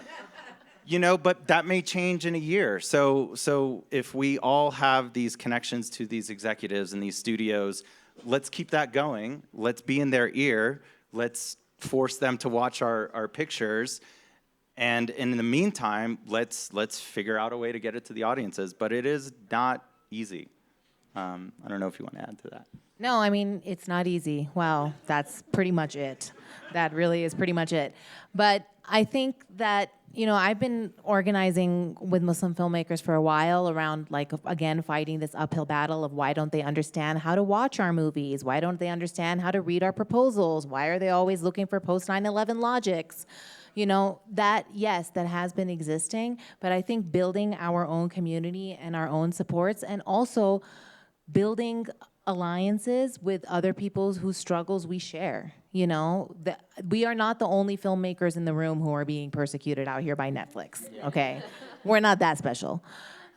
But that may change in a year. So if we all have these connections to these executives and these studios, let's keep that going. Let's be in their ear. Let's force them to watch our pictures. And in the meantime, let's figure out a way to get it to the audiences. But it is not easy. I don't know if you want to add to that. No, I mean, it's not easy. Wow, that's pretty much it. That really is pretty much it. But I think that, I've been organizing with Muslim filmmakers for a while around, again, fighting this uphill battle of why don't they understand how to watch our movies? Why don't they understand how to read our proposals? Why are they always looking for post 9/11 logics? That has been existing, but I think building our own community and our own supports, and also building alliances with other people whose struggles we share. We are not the only filmmakers in the room who are being persecuted out here by Netflix, okay? We're not that special.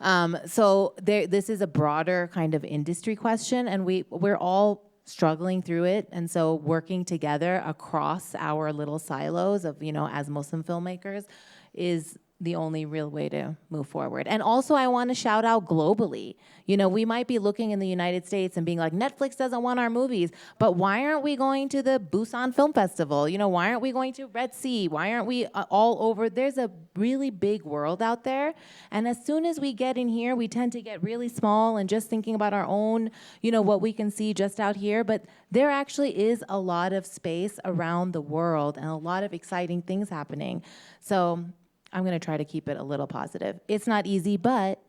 This is a broader kind of industry question, and we're all struggling through it, and so working together across our little silos of, as Muslim filmmakers is the only real way to move forward. And also, I want to shout out globally. We might be looking in the United States and being like, Netflix doesn't want our movies, but why aren't we going to the Busan Film Festival? Why aren't we going to Red Sea? Why aren't we all over? There's a really big world out there, and as soon as we get in here, we tend to get really small and just thinking about our own, what we can see just out here, but there actually is a lot of space around the world and a lot of exciting things happening. So I'm going to try to keep it a little positive. It's not easy, but,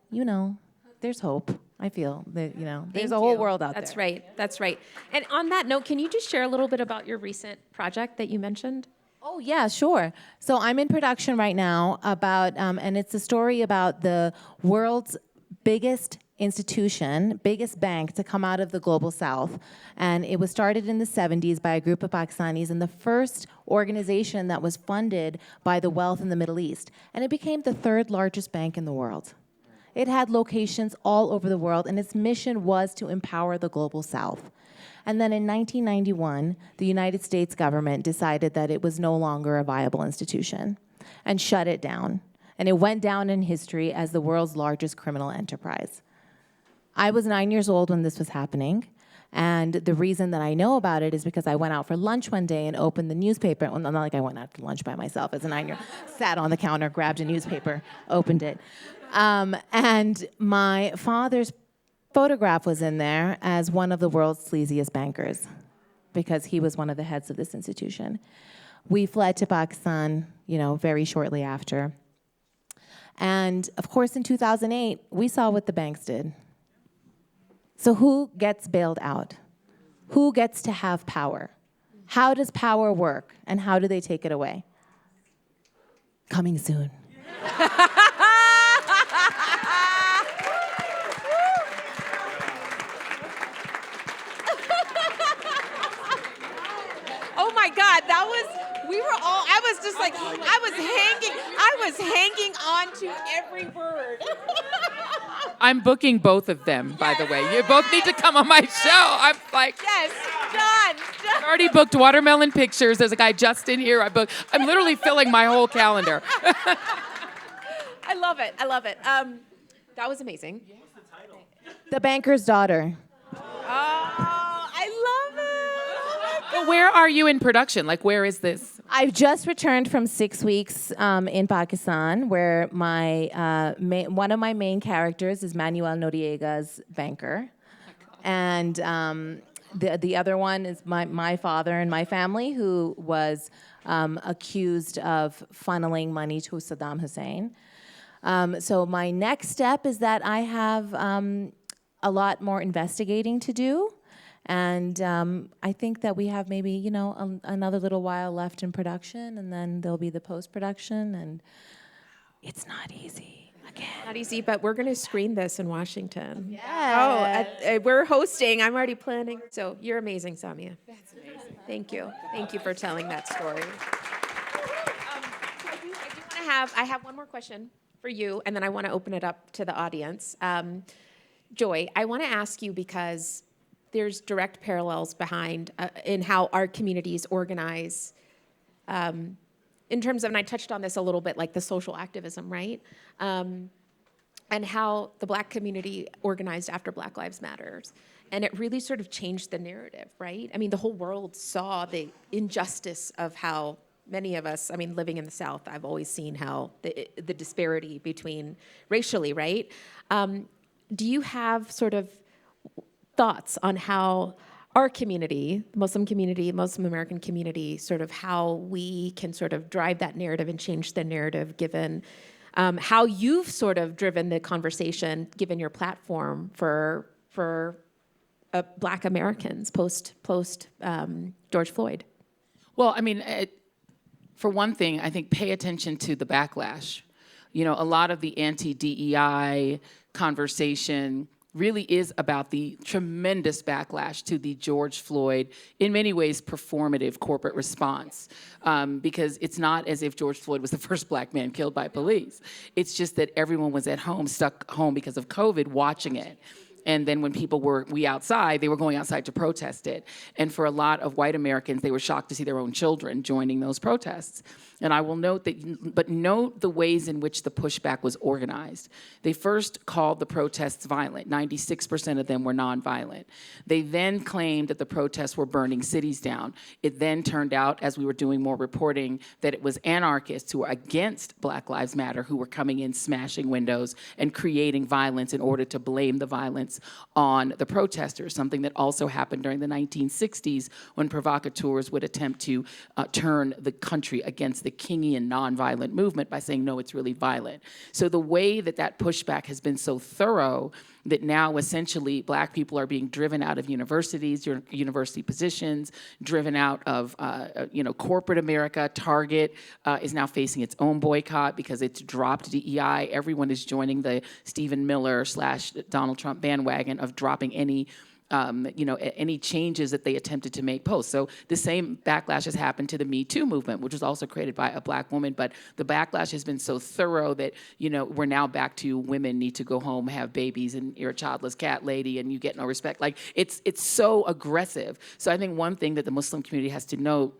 there's hope. I feel that, there's a whole world out there. That's right. That's right. And on that note, can you just share a little bit about your recent project that you mentioned? Oh, yeah, sure. So I'm in production right now about, and it's a story about the world's biggest institution, biggest bank to come out of the global south. And it was started in the 70s by a group of Pakistanis, and the first organization that was funded by the wealth in the Middle East. And it became the third largest bank in the world. It had locations all over the world, and its mission was to empower the global south. And then in 1991, the United States government decided that it was no longer a viable institution and shut it down. And it went down in history as the world's largest criminal enterprise. I was 9 years old when this was happening, and the reason that I know about it is because I went out for lunch one day and opened the newspaper. Well, not like I went out to lunch by myself as a 9-year-old. Sat on the counter, grabbed a newspaper, opened it. And my father's photograph was in there as one of the world's sleaziest bankers because he was one of the heads of this institution. We fled to Pakistan, very shortly after. And of course, in 2008, we saw what the banks did. So who gets bailed out? Who gets to have power? How does power work, and how do they take it away? Coming soon. Oh my God, we were all, I was just like, I was hanging on to every word. I'm booking both of them, by the way. You both need to come on my show. I'm like, Yes, done. I've already booked Watermelon Pictures. There's a guy Justin here. I'm literally filling my whole calendar. I love it. I love it. That was amazing. The Banker's Daughter. Oh, I love it. Oh my But where are you in production? Like, where is this? I've just returned from 6 weeks in Pakistan, where one of my main characters is Manuel Noriega's banker, and the other one is my father and my family, who was accused of funneling money to Saddam Hussein. So my next step is that I have a lot more investigating to do. And I think that we have maybe, another little while left in production, and then there'll be the post-production, and it's not easy. Again. Not easy, but we're going to screen this in Washington. Yes. Oh, we're hosting. I'm already planning. So you're amazing, Samia. That's amazing. Thank you. Thank you for telling that story. I have one more question for you, and then I want to open it up to the audience. Joy, I want to ask you, because there's direct parallels behind in how our communities organize in terms of, and I touched on this a little bit, like the social activism, right? And how the Black community organized after Black Lives Matters. And it really sort of changed the narrative, right? I mean, the whole world saw the injustice of how many of us, living in the South, I've always seen how the disparity between racially, right? Do you have sort of thoughts on how our community, Muslim American community, sort of how we can sort of drive that narrative and change the narrative, given how you've sort of driven the conversation, given your platform for Black Americans post George Floyd? Well, for one thing, I think pay attention to the backlash. A lot of the anti-DEI conversation really is about the tremendous backlash to the George Floyd, in many ways, performative corporate response. Because it's not as if George Floyd was the first Black man killed by police. It's just that everyone was at home, stuck home because of COVID, watching it. And then when people were outside, they were going outside to protest it. And for a lot of white Americans, they were shocked to see their own children joining those protests. And I will note the ways in which the pushback was organized. They first called the protests violent. 96% of them were nonviolent. They then claimed that the protests were burning cities down. It then turned out, as we were doing more reporting, that it was anarchists who were against Black Lives Matter who were coming in, smashing windows, and creating violence in order to blame the violence on the protesters, something that also happened during the 1960s when provocateurs would attempt to turn the country against the Kingian nonviolent movement by saying, no, it's really violent. So the way that pushback has been so thorough that now essentially Black people are being driven out of universities, university positions, driven out of corporate America. Target is now facing its own boycott because it's dropped DEI. Everyone is joining the Stephen Miller / Donald Trump bandwagon of dropping any changes that they attempted to make post. So the same backlash has happened to the Me Too movement, which was also created by a Black woman, but the backlash has been so thorough that, we're now back to women need to go home, have babies, and you're a childless cat lady, and you get no respect. Like, it's so aggressive. So I think one thing that the Muslim community has to note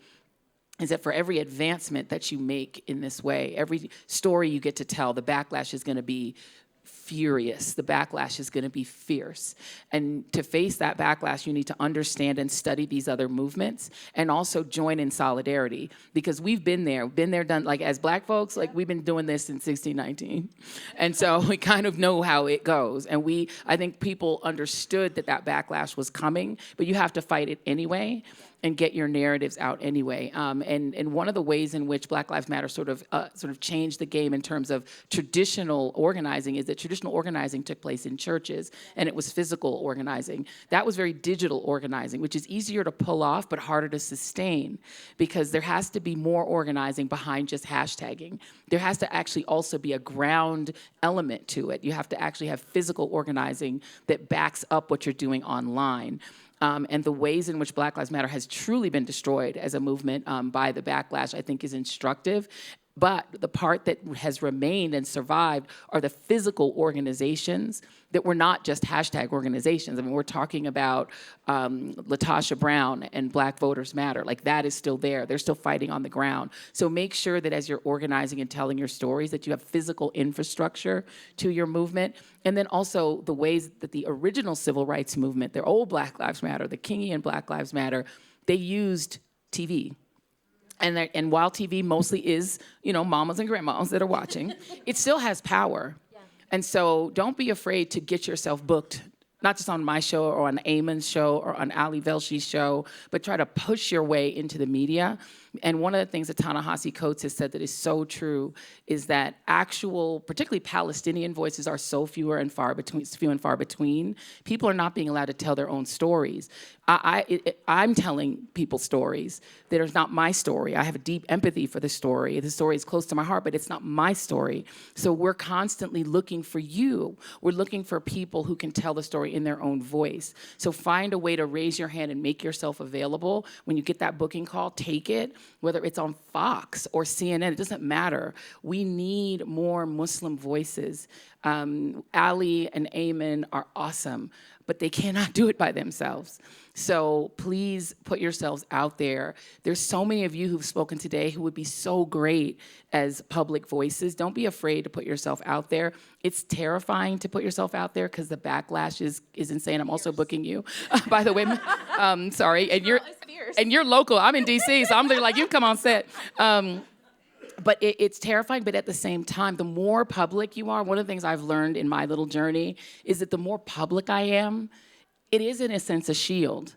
is that for every advancement that you make in this way, every story you get to tell, the backlash is going to be furious. The backlash is going to be fierce. And to face that backlash, you need to understand and study these other movements and also join in solidarity, because we've been there, done, like as Black folks, like we've been doing this since 1619. And so we kind of know how it goes. And I think people understood that backlash was coming, but you have to fight it anyway. and get your narratives out anyway. And one of the ways in which Black Lives Matter sort of changed the game in terms of traditional organizing is that traditional organizing took place in churches, and it was physical organizing. That was very digital organizing, which is easier to pull off but harder to sustain, because there has to be more organizing behind just hashtagging. There has to actually also be a ground element to it. You have to actually have physical organizing that backs up what you're doing online. And the ways in which Black Lives Matter has truly been destroyed as a movement by the backlash, I think, is instructive. But the part that has remained and survived are the physical organizations that were not just hashtag organizations. I mean, we're talking about LaTosha Brown and Black Voters Matter. Like, that is still there. They're still fighting on the ground. So make sure that as you're organizing and telling your stories, that you have physical infrastructure to your movement. And then also the ways that the original civil rights movement, their old Black Lives Matter, the Kingian Black Lives Matter, they used TV. And while TV mostly is, mamas and grandmas that are watching, it still has power. Yeah. And so don't be afraid to get yourself booked, not just on my show or on Eamon's show or on Ali Velshi's show, but try to push your way into the media. And one of the things that Ta-Nehisi Coates has said that is so true is that actual, particularly Palestinian voices are so few and far between. People are not being allowed to tell their own stories. I'm telling people stories that are not my story. I have a deep empathy for the story. The story is close to my heart, but it's not my story. So we're constantly looking for you. We're looking for people who can tell the story in their own voice. So find a way to raise your hand and make yourself available. When you get that booking call, take it. Whether it's on Fox or CNN, it doesn't matter. We need more Muslim voices. Ali and Eamon are awesome, but they cannot do it by themselves. So please put yourselves out there. There's so many of you who've spoken today who would be so great as public voices. Don't be afraid to put yourself out there. It's terrifying to put yourself out there because the backlash is insane. I'm also booking you, by the way. Sorry, and you're local. I'm in DC, so I'm like, you come on set. But it's terrifying, but at the same time, the more public you are, one of the things I've learned in my little journey is that the more public I am, it is in a sense a shield.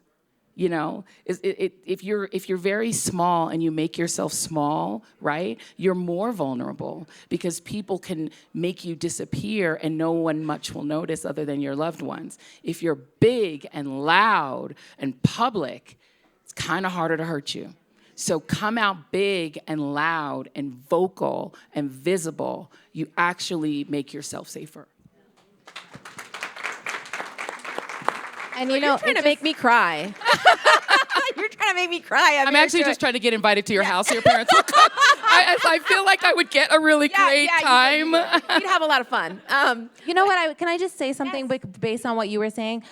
If you're very small and you make yourself small, right, you're more vulnerable because people can make you disappear and no one much will notice other than your loved ones. If you're big and loud and public, it's kind of harder to hurt you. So come out big and loud and vocal and visible. You actually make yourself safer. And you're trying to make me cry. You're trying to make me cry. I'm actually just trying to get invited to your house. Your parents will come. I feel like I would get a really great time. You'd have a lot of fun. You know what? Can I just say something based on what you were saying?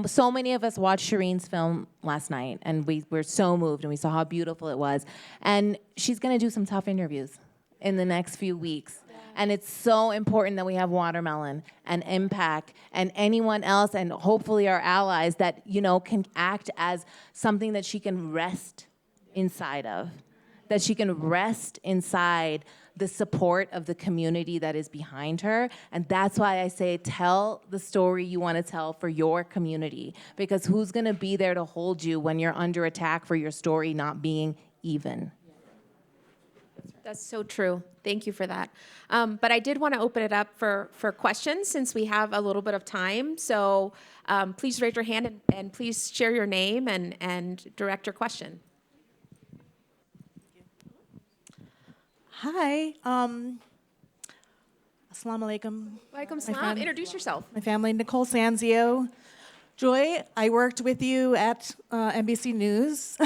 So many of us watched Shireen's film last night, and we were so moved, and we saw how beautiful it was. And she's going to do some tough interviews in the next few weeks. And it's so important that we have Watermelon and MPAC and anyone else, and hopefully our allies that, can act as something that she can rest inside of, that she can rest inside the support of the community that is behind her. And that's why I say tell the story you want to tell for your community, because who's going to be there to hold you when you're under attack for your story not being even? That's so true. Thank you for that. But I did want to open it up for questions since we have a little bit of time. So please raise your hand and please share your name and direct your question. Hi. Assalamu alaikum. Walaikum salam. Introduce yourself. My family, Nicole Sanzio. Joy, I worked with you at NBC News.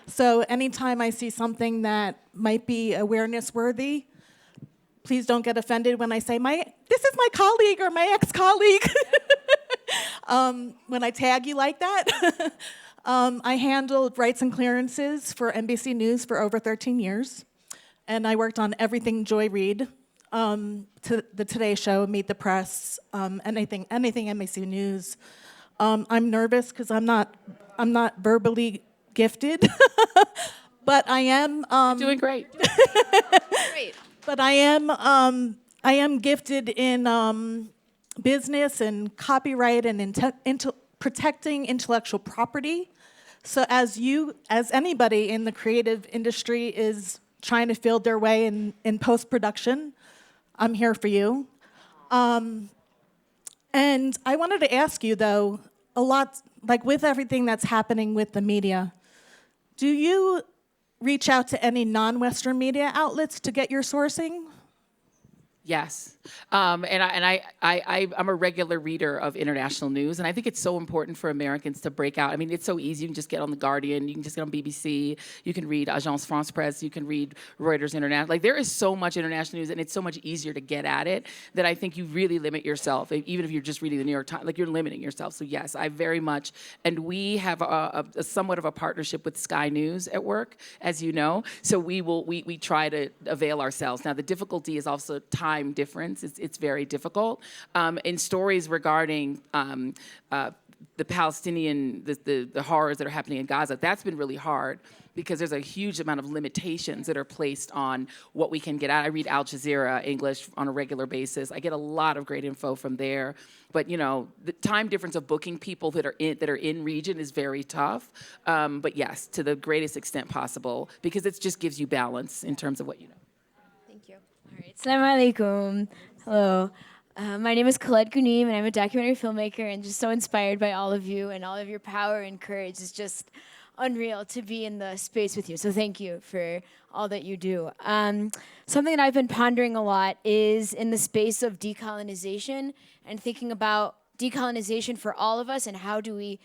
So anytime I see something that might be awareness worthy, please don't get offended when I say, this is my colleague or my ex-colleague. When I tag you like that. I handled rights and clearances for NBC News for over 13 years. And I worked on everything Joy Reid, to the Today Show, Meet the Press, anything NBC News. I'm nervous because I'm not verbally gifted, but I am Doing great. Great. But I am gifted in business and copyright and protecting intellectual property. So as anybody in the creative industry is trying to field their way in post-production, I'm here for you. And I wanted to ask you, though, a lot, like with everything that's happening with the media, do you reach out to any non-Western media outlets to get your sourcing? Yes, I'm a regular reader of international news, and I think it's so important for Americans to break out. I mean, it's so easy. You can just get on The Guardian, you can just get on BBC, you can read Agence France Presse, you can read Reuters International. Like, there is so much international news, and it's so much easier to get at it that I think you really limit yourself. Even if you're just reading the New York Times, like, you're limiting yourself. So yes, I very much, and we have a somewhat of a partnership with Sky News at work, as you know. So we try to avail ourselves. Now, the difficulty is also time difference. It's very difficult. In stories regarding the Palestinian, the horrors that are happening in Gaza, that's been really hard because there's a huge amount of limitations that are placed on what we can get out. I read Al Jazeera English on a regular basis. I get a lot of great info from there. But the time difference of booking people that are in region is very tough. But yes, to the greatest extent possible, because it just gives you balance in terms of what you know. Thank you. All right. Assalamu alaikum. Hello. My name is Khaled Ghunim, and I'm a documentary filmmaker, and just so inspired by all of you and all of your power and courage. It's just unreal to be in the space with you. So thank you for all that you do. Something that I've been pondering a lot is in the space of decolonization and thinking about decolonization for all of us and how do we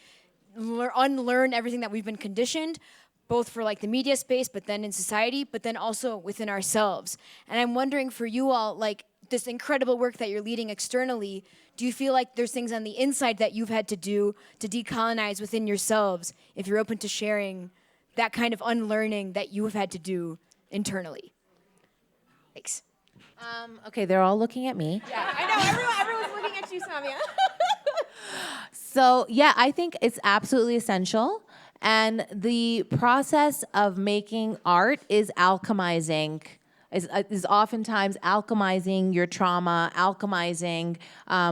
unlearn everything that we've been conditioned, both for like the media space, but then in society, but then also within ourselves. And I'm wondering for you all, like this incredible work that you're leading externally, do you feel like there's things on the inside that you've had to do to decolonize within yourselves, if you're open to sharing that kind of unlearning that you have had to do internally? Thanks. Okay, they're all looking at me. Yeah, I know. Everyone's looking at you, Samia. So, yeah, I think it's absolutely essential. And the process of making art is alchemizing, is oftentimes alchemizing your trauma, alchemizing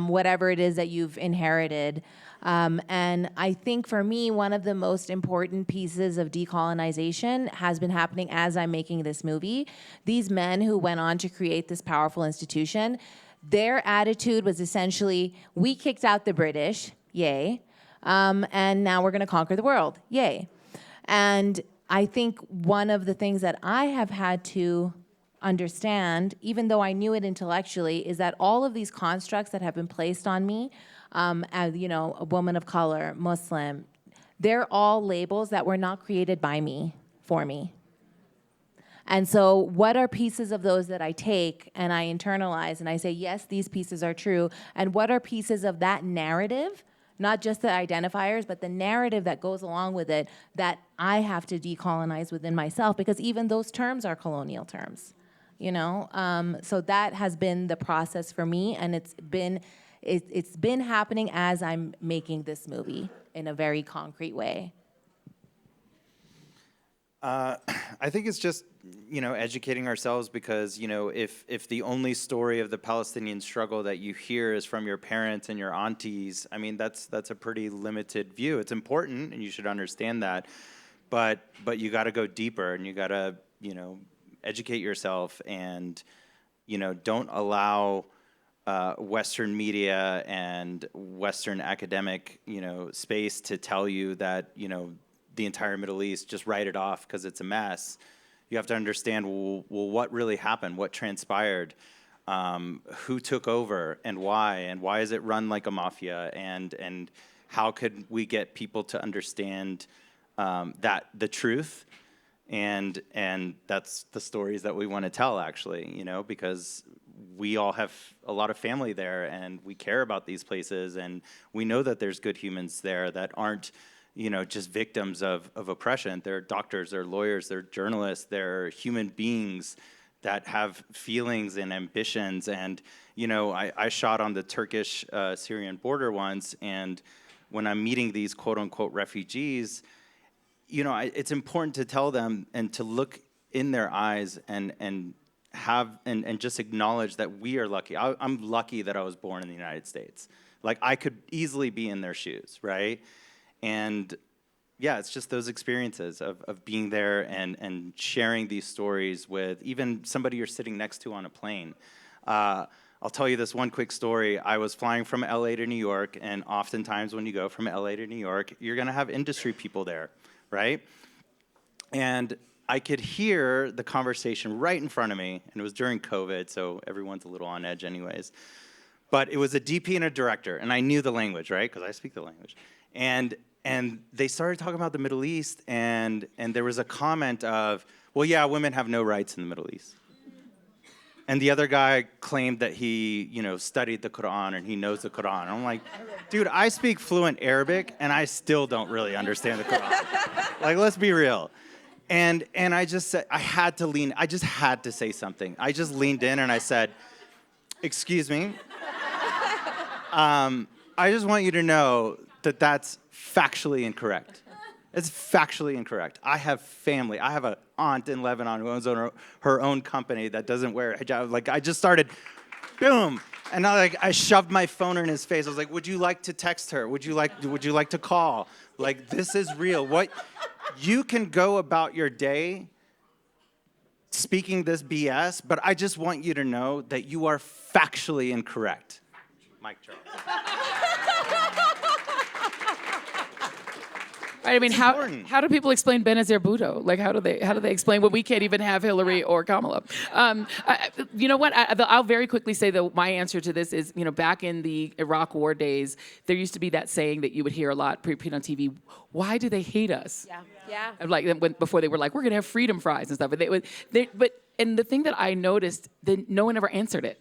whatever it is that you've inherited. And I think for me, one of the most important pieces of decolonization has been happening as I'm making this movie. These men who went on to create this powerful institution, their attitude was essentially, we kicked out the British, yay, and now we're going to conquer the world, yay. And I think one of the things that I have had to understand, even though I knew it intellectually, is that all of these constructs that have been placed on me, as a woman of color, Muslim, they're all labels that were not created by me, for me. And so what are pieces of those that I take and I internalize and I say, yes, these pieces are true, and what are pieces of that narrative, not just the identifiers, but the narrative that goes along with it that I have to decolonize within myself, because even those terms are colonial terms, So that has been the process for me, and it's been happening as I'm making this movie in a very concrete way. I think it's just, educating ourselves, because, if the only story of the Palestinian struggle that you hear is from your parents and your aunties, I mean, that's a pretty limited view. It's important, and you should understand that, but you got to go deeper, and you got to, educate yourself, and, don't allow Western media and Western academic, space to tell you that, the entire Middle East, just write it off because it's a mess. You have to understand, well, what really happened? What transpired? Who took over and why? And why is it run like a mafia? And how could we get people to understand that the truth? And that's the stories that we want to tell, actually, because we all have a lot of family there, and we care about these places, and we know that there's good humans there that aren't, just victims of oppression. They're doctors, they're lawyers, they're journalists, they're human beings that have feelings and ambitions. And, I shot on the Turkish-Syrian border once, and when I'm meeting these quote-unquote refugees, it's important to tell them and to look in their eyes and just acknowledge that we are lucky. I'm lucky that I was born in the United States. Like, I could easily be in their shoes, right? And yeah, it's just those experiences of being there and sharing these stories with even somebody you're sitting next to on a plane. I'll tell you this one quick story. I was flying from LA to New York, and oftentimes when you go from LA to New York, you're gonna have industry people there, right? And I could hear the conversation right in front of me, and it was during COVID, so everyone's a little on edge anyways. But it was a DP and a director, and I knew the language, right? Because I speak the language. And they started talking about the Middle East, and there was a comment of, well, yeah, women have no rights in the Middle East. And the other guy claimed that he, studied the Quran and he knows the Quran. And I'm like, dude, I speak fluent Arabic, and I still don't really understand the Quran. Like, let's be real. And I just said, I just had to say something. I just leaned in and I said, excuse me. I just want you to know that that's factually incorrect. It's factually incorrect. I have family. I have an aunt in Lebanon who owns her own company that doesn't wear a hijab. Like, I just started, boom. And I shoved my phone in his face. I was like, would you like to text her? Would you like to call? Like, this is real. You can go about your day speaking this BS, but I just want you to know that you are factually incorrect. Mic drop. I mean, how do people explain Benazir Bhutto? Like, how do they explain when we can't even have Hillary or Kamala? You know what? I'll very quickly say that my answer to this is, back in the Iraq War days, there used to be that saying that you would hear a lot pre-put on TV. Why do they hate us? Yeah. Like before they were like, we're gonna have freedom fries and stuff. And the thing that I noticed, that no one ever answered it.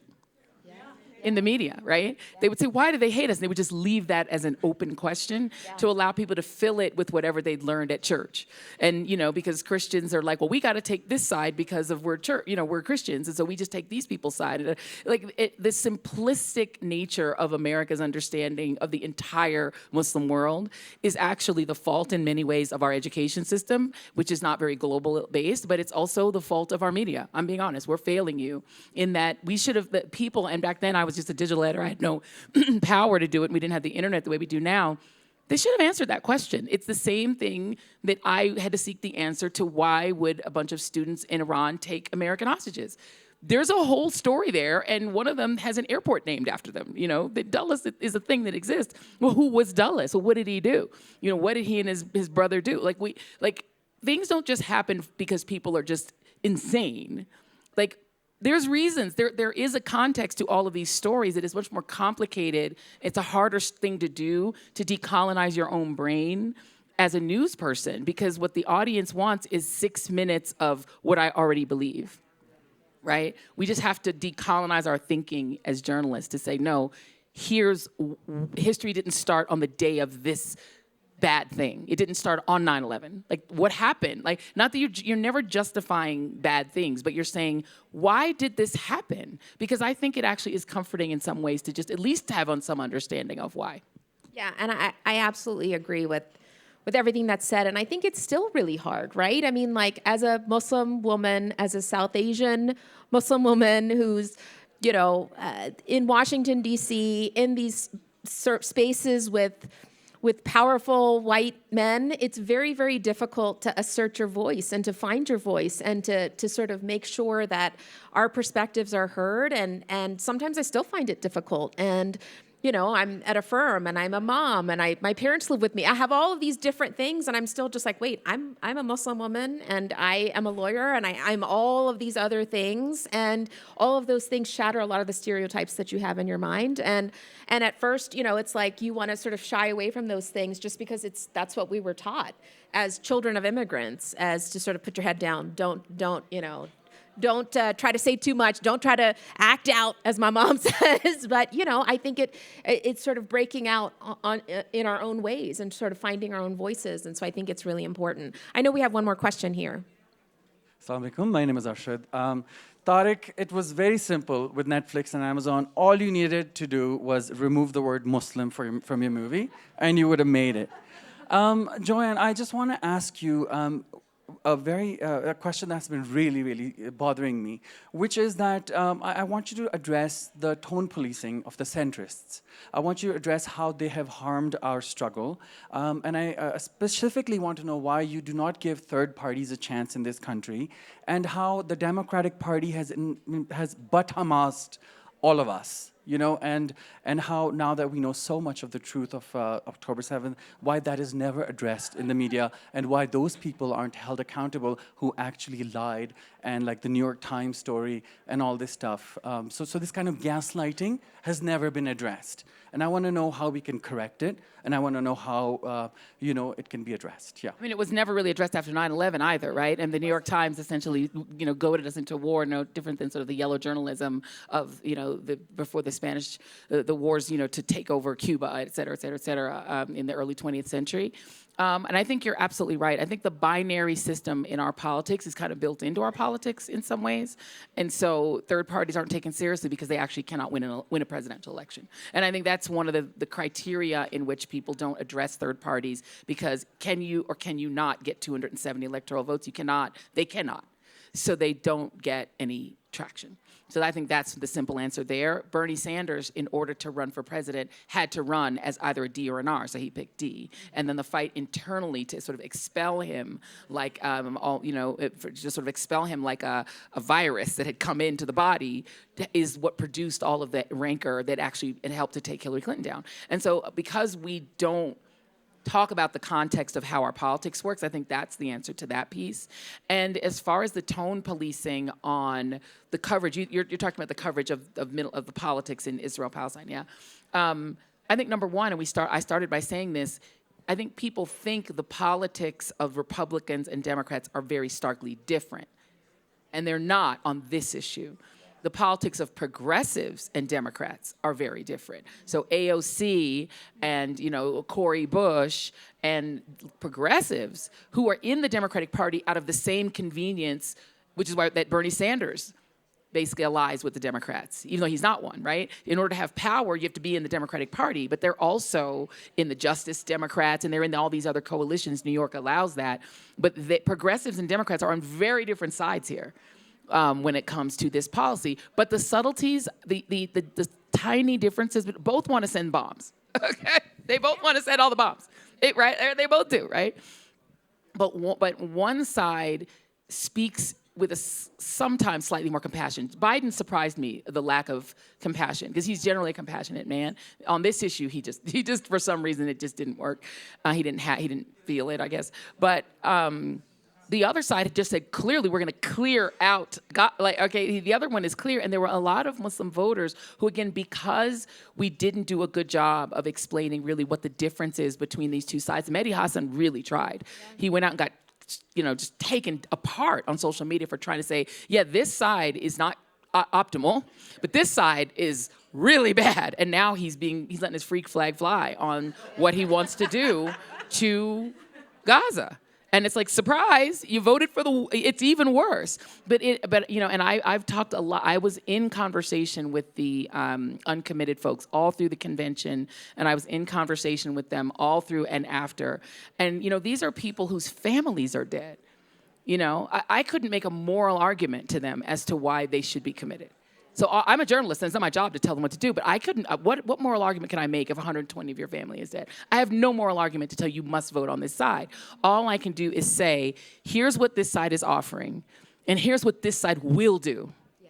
In the media, right? They would say, why do they hate us? And they would just leave that as an open question to allow people to fill it with whatever they'd learned at church. And, because Christians are like, well, we got to take this side because of we're Christians. And so we just take these people's side. And, the simplistic nature of America's understanding of the entire Muslim world is actually the fault in many ways of our education system, which is not very global based, but it's also the fault of our media. I'm being honest. We're failing you in that we should have, the people, and back then I was just a digital editor. I had no power to do it. And we didn't have the internet the way we do now. They should have answered that question. It's the same thing that I had to seek the answer to why would a bunch of students in Iran take American hostages. There's a whole story there, and one of them has an airport named after them. That Dulles is a thing that exists. Well, who was Dulles? Well, what did he do? What did he and his brother do? Things don't just happen because people are just insane. There's reasons. There is a context to all of these stories that is much more complicated. It's a harder thing to do to decolonize your own brain as a news person, because what the audience wants is 6 minutes of what I already believe, right? We just have to decolonize our thinking as journalists to say, no, history didn't start on the day of this bad thing. It didn't start on 9/11. What happened? Not that you're never justifying bad things, but you're saying, why did this happen? Because I think it actually is comforting in some ways to just at least have some understanding of why. Yeah, and I absolutely agree with everything that's said. And I think it's still really hard, right? I mean, as a Muslim woman, as a South Asian Muslim woman who's, in Washington, D.C., in these spaces with powerful white men, it's very, very difficult to assert your voice and to find your voice and to sort of make sure that our perspectives are heard. And sometimes I still find it difficult. And I'm at a firm and I'm a mom and my parents live with me. I have all of these different things and I'm still just like, wait, I'm a Muslim woman and I am a lawyer and I'm all of these other things, and all of those things shatter a lot of the stereotypes that you have in your mind. And at first, it's like you want to sort of shy away from those things just because that's what we were taught as children of immigrants, as to sort of put your head down. Don't try to say too much. Don't try to act out, as my mom says. But I think it's sort of breaking out in our own ways and sort of finding our own voices. And so I think it's really important. I know we have one more question here. Assalamu alaikum. My name is Arshad. Tariq, it was very simple with Netflix and Amazon. All you needed to do was remove the word Muslim from your movie, and you would have made it. Joanne, I just want to ask you, a question that's been really, really bothering me, which is that I want you to address the tone policing of the centrists. I want you to address how they have harmed our struggle. And I specifically want to know why you do not give third parties a chance in this country, and how the Democratic Party has butt Hamased all of us, and how now that we know so much of the truth of October 7th, why that is never addressed in the media, and why those people aren't held accountable who actually lied, and like the New York Times story and all this stuff. So this kind of gaslighting has never been addressed. And I want to know how we can correct it, and I want to know how, it can be addressed. Yeah. I mean, it was never really addressed after 9/11 either, right? And the New York Times essentially, goaded us into war, no different than sort of the yellow journalism of, before the Spanish, the wars, to take over Cuba, et cetera, in the early 20th century. And I think you're absolutely right. I think the binary system in our politics is kind of built into our politics in some ways. And so third parties aren't taken seriously because they actually cannot win a presidential election. And I think that's one of the criteria in which people don't address third parties, because can you or can you not get 270 electoral votes? You cannot. They cannot. So they don't get any traction. So I think that's the simple answer there. Bernie Sanders, in order to run for president, had to run as either a D or an R, so he picked D. And then the fight internally to sort of expel him like, just sort of expel him like a virus that had come into the body is what produced all of that rancor that actually helped to take Hillary Clinton down. And so because we don't talk about the context of how our politics works, I think that's the answer to that piece. And as far as the tone policing on the coverage, you're talking about the coverage of the politics in Israel, Palestine, yeah. I think number one, and I started by saying this, I think people think the politics of Republicans and Democrats are very starkly different. And they're not on this issue. The politics of progressives and Democrats are very different. So AOC and, Cori Bush and progressives who are in the Democratic Party out of the same convenience, which is why that Bernie Sanders basically allies with the Democrats, even though he's not one, right? In order to have power, you have to be in the Democratic Party, but they're also in the Justice Democrats, and they're in all these other coalitions. New York allows that. But the progressives and Democrats are on very different sides here. When it comes to this policy. But the subtleties, the tiny differences, both want to send bombs, okay? They both want to send all the bombs, right? They both do, right? But one side speaks with sometimes slightly more compassion. Biden surprised me, the lack of compassion, because he's generally a compassionate man. On this issue, he just for some reason, it just didn't work. He didn't feel it, I guess. But the other side had just said, clearly, we're going to clear out. The other one is clear. And there were a lot of Muslim voters who, again, because we didn't do a good job of explaining really what the difference is between these two sides. Mehdi Hassan really tried. Yeah. He went out and got, just taken apart on social media for trying to say, yeah, this side is not optimal, but this side is really bad. And now he's letting his freak flag fly on what he wants to do to Gaza. And it's like, surprise, you voted for it's even worse. And I've talked a lot. I was in conversation with the uncommitted folks all through the convention, and I was in conversation with them all through and after. And, these are people whose families are dead. I couldn't make a moral argument to them as to why they should be committed. So I'm a journalist, and it's not my job to tell them what to do, but I couldn't, what moral argument can I make if 120 of your family is dead? I have no moral argument to tell you must vote on this side. All I can do is say, here's what this side is offering, and here's what this side will do. Yeah.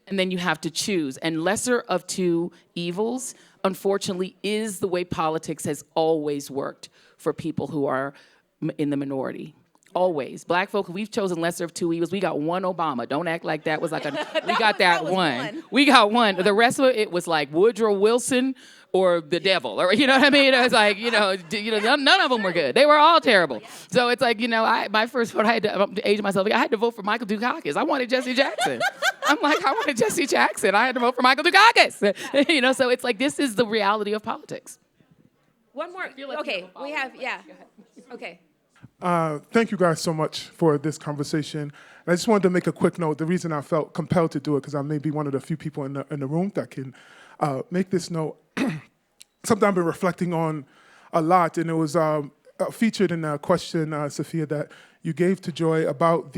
And then you have to choose. And lesser of two evils, unfortunately, is the way politics has always worked for people who are in the minority. Always. Black folk, we've chosen lesser of two evils. We got one Obama. Don't act like that was like we got that one. We got one. The rest of it was like Woodrow Wilson or the devil, or you know what I mean? It was like, none of them were good. They were all terrible. So it's like, my first vote, I had to age myself. I had to vote for Michael Dukakis. I wanted Jesse Jackson. I'm like, I wanted Jesse Jackson. I had to vote for Michael Dukakis. So it's like, this is the reality of politics. One more. Okay, we have, yeah. Okay. Thank you guys so much for this conversation. And I just wanted to make a quick note. The reason I felt compelled to do it, because I may be one of the few people in the room that can make this note. Something I've been reflecting on a lot, and it was featured in a question, Sophia, that you gave to Joy about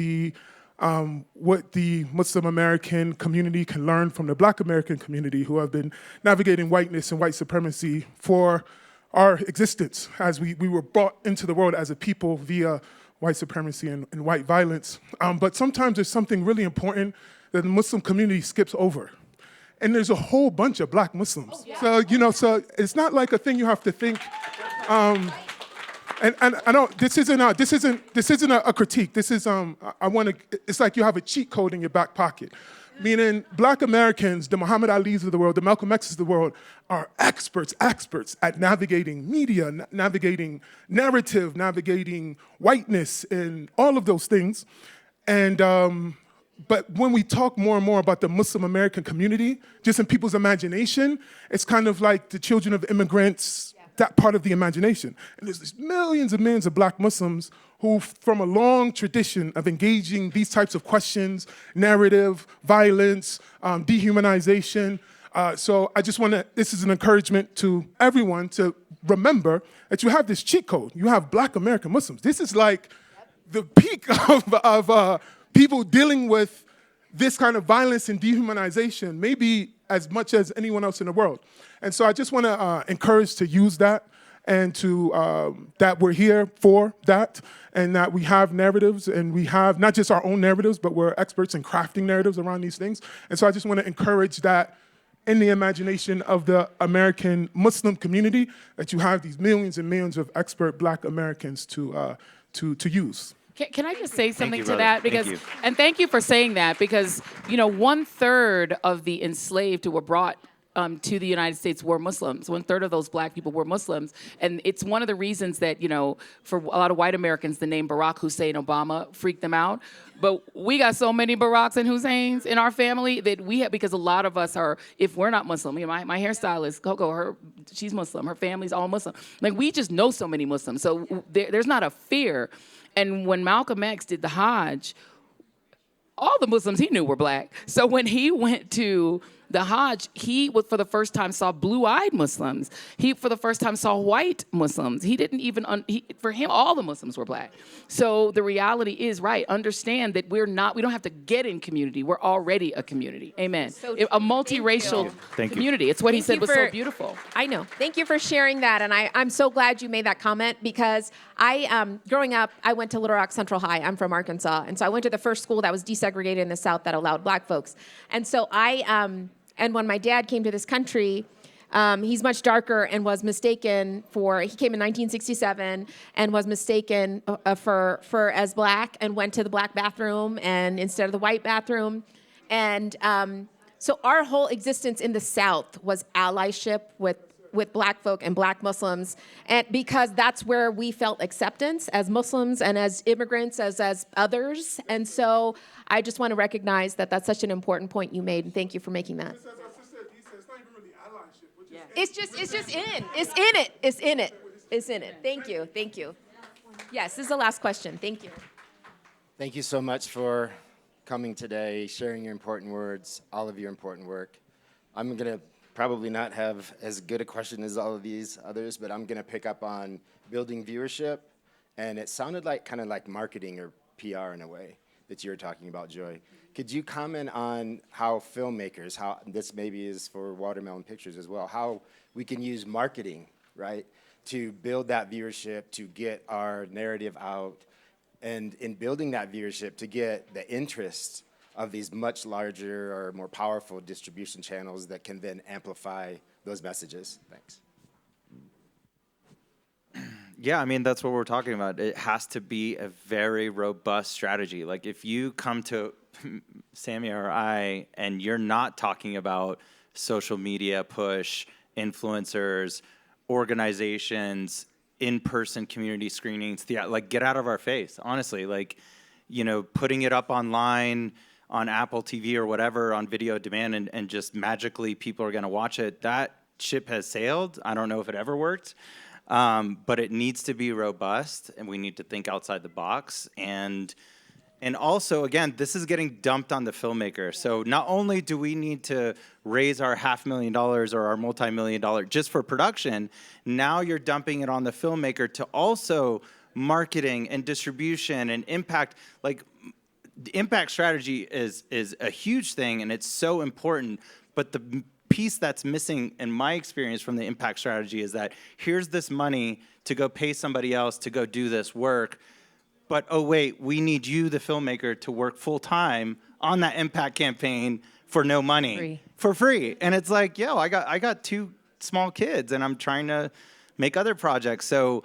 what the Muslim American community can learn from the Black American community who have been navigating whiteness and white supremacy for our existence as we were brought into the world as a people via white supremacy and white violence. But sometimes there's something really important that the Muslim community skips over. And there's a whole bunch of Black Muslims. Oh, yeah. So it's not like a thing you have to think. And I don't. This isn't a critique. This is It's like you have a cheat code in your back pocket, meaning Black Americans, the Muhammad Alis of the world, the Malcolm X's of the world, are experts at navigating media, navigating narrative, navigating whiteness, and all of those things. And but when we talk more and more about the Muslim American community, just in people's imagination, it's kind of like the children of immigrants. That part of the imagination. And there's millions and millions of Black Muslims who, from a long tradition of engaging these types of questions, narrative, violence, dehumanization. So I just want to, this is an encouragement to everyone to remember that you have this cheat code. You have Black American Muslims. This is like the peak of people dealing with this kind of violence and dehumanization, maybe as much as anyone else in the world. And so I just want to encourage to use that and to that we're here for that and that we have narratives and we have not just our own narratives, but we're experts in crafting narratives around these things. And so I just want to encourage that in the imagination of the American Muslim community, that you have these millions and millions of expert Black Americans to use. Can I just say something to brother. that? Because, and thank you for saying that, because 1/3 of the enslaved who were brought to the United States were Muslims. 1/3 of those Black people were Muslims. And it's one of the reasons that, for a lot of white Americans, the name Barack Hussein Obama freaked them out. But we got so many Baracks and Husseins in our family that we have, because a lot of us are, if we're not Muslim, my hairstylist, Coco, she's Muslim, her family's all Muslim. Like, we just know so many Muslims. So there's not a fear. And when Malcolm X did the Hajj, all the Muslims he knew were Black. So when he went to the Hajj, he for the first time saw blue-eyed Muslims. He for the first time saw white Muslims. He didn't even, for him, all the Muslims were Black. So the reality is, understand that we don't have to get in community. We're already a community. Amen. So a multiracial community. It's what he said was so beautiful. I know. Thank you for sharing that. And I'm so glad you made that comment, because growing up, I went to Little Rock Central High. I'm from Arkansas. And so I went to the first school that was desegregated in the South that allowed Black folks. And so and when my dad came to this country, he's much darker and was mistaken he came in 1967 and was mistaken for as Black and went to the Black bathroom and instead of the white bathroom. And so our whole existence in the South was allyship with Black folk and Black Muslims, and because that's where we felt acceptance as Muslims and as immigrants, as others. And so I just want to recognize that that's such an important point you made, and thank you for making that. It's in it. Thank you. Yes, this is the last question. Thank you. Thank you so much for coming today, sharing your important words, all of your important work. I'm going to probably not have as good a question as all of these others, but I'm going to pick up on building viewership. And it sounded like kind of like marketing or PR in a way that you were talking about, Joy. Could you comment on how filmmakers, how this maybe is for Watermelon Pictures as well, how we can use marketing, right, to build that viewership, to get our narrative out, and in building that viewership, to get the interest of these much larger or more powerful distribution channels that can then amplify those messages? Thanks. Yeah, I mean, that's what we're talking about. It has to be a very robust strategy. Like, if you come to Sammy or I and you're not talking about social media push, influencers, organizations, in-person community screenings, like, get out of our face, honestly. Like, putting it up online, on Apple TV or whatever, on video demand, and just magically people are going to watch it, that ship has sailed. I don't know if it ever worked. But it needs to be robust, and we need to think outside the box. And also, again, this is getting dumped on the filmmaker. So not only do we need to raise our $500,000 or our multi-million-dollar just for production, now you're dumping it on the filmmaker to also marketing and distribution and impact. Like, the impact strategy is a huge thing, and it's so important. But the piece that's missing in my experience from the impact strategy is that here's this money to go pay somebody else to go do this work. But, oh, wait, we need you, the filmmaker, to work full time on that impact campaign for no money. For free. And it's like, yo, I got 2 small kids, and I'm trying to make other projects. So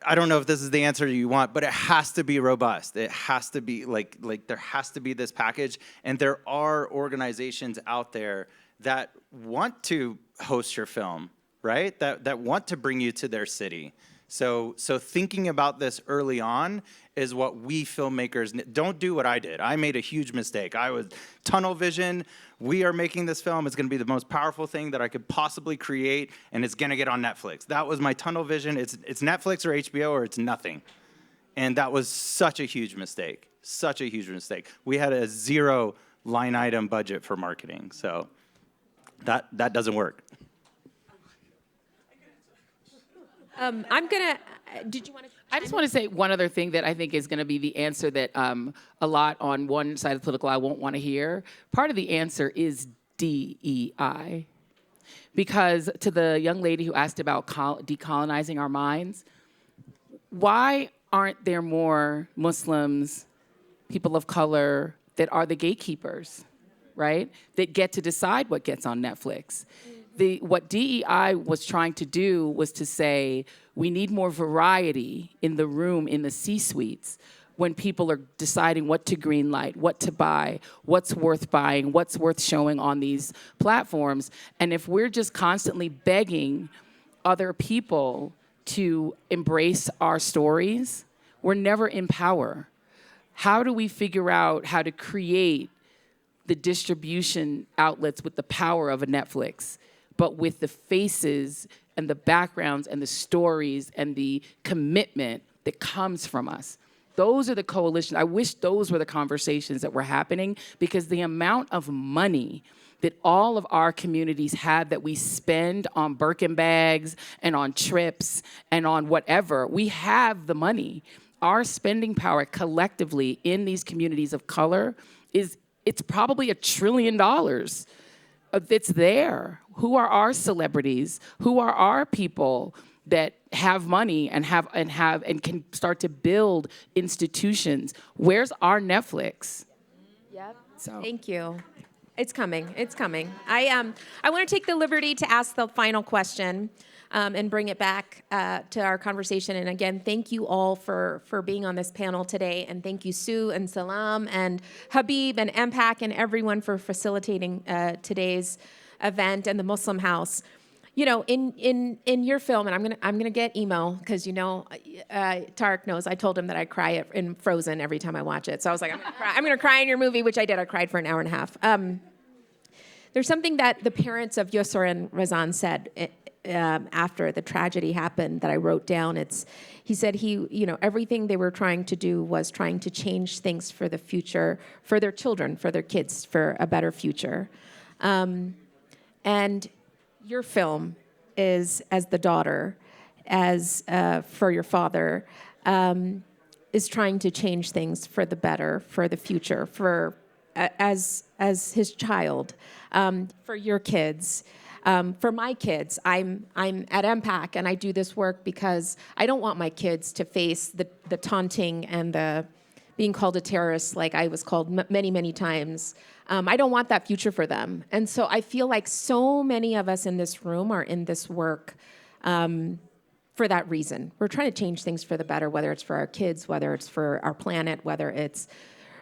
I don't know if this is the answer you want, but it has to be robust. It has to be like there has to be this package. And there are organizations out there that want to host your film, right? That want to bring you to their city. So thinking about this early on is what we filmmakers don't do. What I did. I made a huge mistake. I was tunnel vision. We are making this film. It's going to be the most powerful thing that I could possibly create, and it's going to get on Netflix. That was my tunnel vision. It's Netflix or HBO or it's nothing. And that was such a huge mistake. Such a huge mistake. We had a 0 line item budget for marketing. So that doesn't work. Did you want to? I just want to say one other thing that I think is going to be the answer that a lot on one side of the political aisle won't want to hear. Part of the answer is DEI. Because to the young lady who asked about decolonizing our minds, why aren't there more Muslims, people of color, that are the gatekeepers, right? That get to decide what gets on Netflix. What DEI was trying to do was to say, we need more variety in the room, in the C-suites, when people are deciding what to greenlight, what to buy, what's worth buying, what's worth showing on these platforms. And if we're just constantly begging other people to embrace our stories, we're never in power. How do we figure out how to create the distribution outlets with the power of a Netflix, but with the faces and the backgrounds and the stories and the commitment that comes from us? Those are the coalitions. I wish those were the conversations that were happening, because the amount of money that all of our communities have that we spend on Birkin bags and on trips and on whatever, we have the money. Our spending power collectively in these communities of color it's probably $1 trillion. It's there. Who are our celebrities? Who are our people that have money and can start to build institutions? Where's our Netflix? Yep. So. Thank you. It's coming. It's coming. I want to take the liberty to ask the final question and bring it back to our conversation. And again, thank you all for being on this panel today. And thank you, Sue and Salam and Habib and MPAC and everyone for facilitating today's event and the Muslim House. You know, in your film, and I'm gonna get emo because Tarek knows I told him that I cry in Frozen every time I watch it. So I was like, I'm gonna cry in your movie, which I did. I cried for an hour and a half. There's something that the parents of Yusur and Razan said after the tragedy happened that I wrote down. He said everything they were trying to do was trying to change things for the future, for their children, for their kids, for a better future. And your film is, as the daughter, as for your father, is trying to change things for the better, for the future, for as his child, for your kids, for my kids. I'm at MPAC and I do this work because I don't want my kids to face the taunting and the being called a terrorist like I was called many, many times. I don't want that future for them. And so I feel like so many of us in this room are in this work for that reason. We're trying to change things for the better, whether it's for our kids, whether it's for our planet, whether it's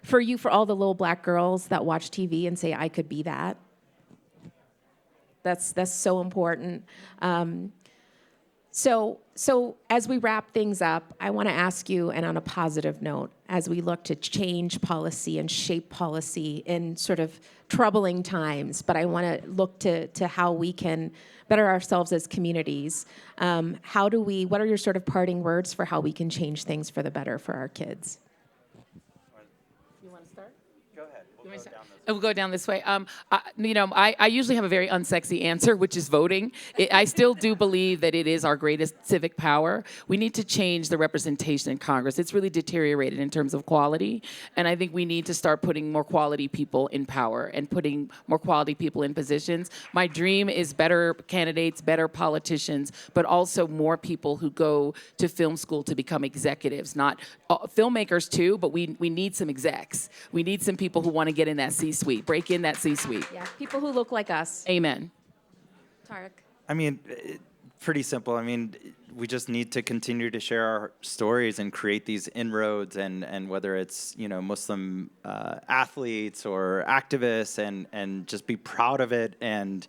for all the little black girls that watch TV and say, I could be that. That's so important. So as we wrap things up, I want to ask you, and on a positive note, as we look to change policy and shape policy in sort of troubling times, but I want to look to how we can better ourselves as communities. What are your sort of parting words for how we can change things for the better for our kids? Go ahead. We'll go down this way. I usually have a very unsexy answer, which is voting. I still do believe that it is our greatest civic power. We need to change the representation in Congress. It's really deteriorated in terms of quality, and I think we need to start putting more quality people in power and putting more quality people in positions. My dream is better candidates, better politicians, but also more people who go to film school to become executives, not filmmakers too, but we need some execs. We need some people who want to get in that C-suite, break in that C-suite. Yeah, people who look like us. Amen. Tarek. I mean, pretty simple. I mean, we just need to continue to share our stories and create these inroads, and whether it's, you know, Muslim athletes or activists, and just be proud of it. And,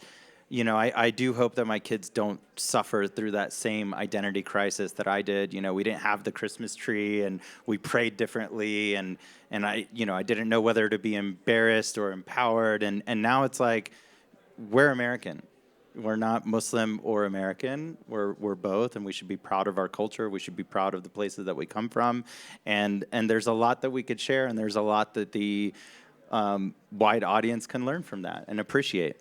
you know, I do hope that my kids don't suffer through that same identity crisis that I did. You know, we didn't have the Christmas tree, and we prayed differently, and I, you know, I didn't know whether to be embarrassed or empowered, and now it's like, we're American. We're not Muslim or American. We're both, and we should be proud of our culture. We should be proud of the places that we come from, and there's a lot that we could share, and there's a lot that the wide audience can learn from that and appreciate.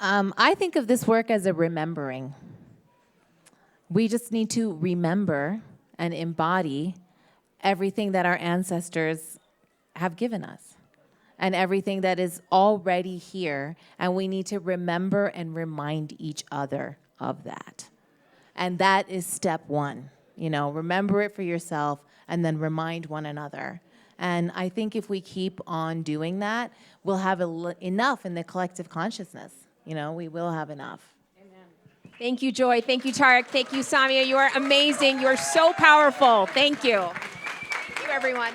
I think of this work as a remembering. We just need to remember and embody everything that our ancestors have given us and everything that is already here. And we need to remember and remind each other of that. And that is step one. You know, remember it for yourself and then remind one another. And I think if we keep on doing that, we'll have enough in the collective consciousness. You know, we will have enough. Thank you, Joy. Thank you, Tarek. Thank you, Samia. You are amazing. You are so powerful. Thank you. Thank you, everyone.